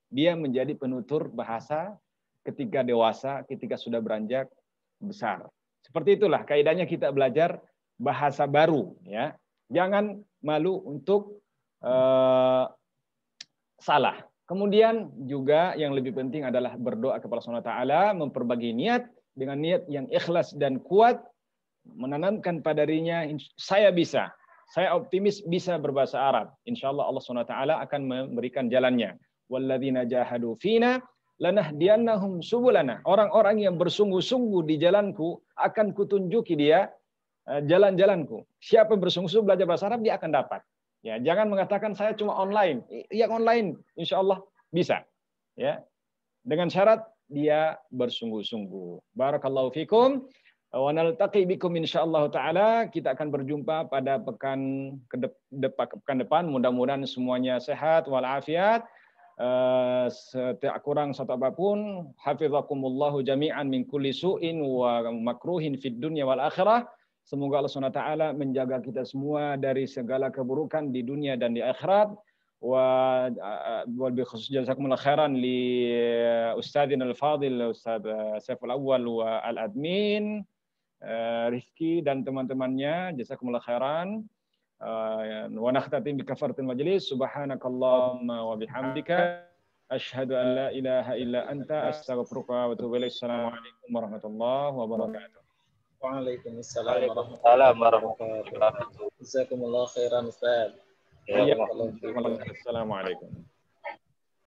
dia menjadi penutur bahasa ketika dewasa, ketika sudah beranjak besar. Seperti itulah kaidahnya kita belajar bahasa baru, ya. Jangan malu untuk salah. Kemudian juga yang lebih penting adalah berdoa kepada Allah SWT, memperbagi niat dengan niat yang ikhlas dan kuat, menanamkan pada dirinya, saya bisa, saya optimis bisa berbahasa Arab. Insya Allah Allah SWT akan memberikan jalannya. Walladzina jahadu fina lanahdiyannahum subulana. Orang-orang yang bersungguh-sungguh di jalanku akan kutunjuki dia jalan-jalanku. Siapa yang bersungguh-sungguh belajar bahasa Arab, dia akan dapat. Ya, jangan mengatakan saya cuma online. Yang online insya Allah bisa. Ya, dengan syarat dia bersungguh-sungguh. Barakallahu fikum. Wa naltaqi bikum insyaallah taala. Kita akan berjumpa pada pekan depan. Mudah-mudahan semuanya sehat walafiat. Setiap kurang satu apapun. Hafizakumullahu jami'an min kulli su'in wa makruhin fid dunya wal akhirah. Semoga Allah SWT menjaga kita semua dari segala keburukan di dunia dan di akhirat. Wa bi khusus jazakumullah khairan li Ustadzina al-Fadil Ustadz Saiful Awwal wa al-admin Rizki dan teman-temannya, jazakumullah khairan. Wa nakhtatim bi kafaratil majlis. Subhanakallahumma wa bihamdika asyhadu an la ilaha illa anta astaghfiruka wa atubu ilaik. Assalamualaikum warahmatullahi wabarakatuh. Waalaikumsalam warahmatullahi wabarakatuh. Jazakumullah khairan Ustaz. Assalamualaikum.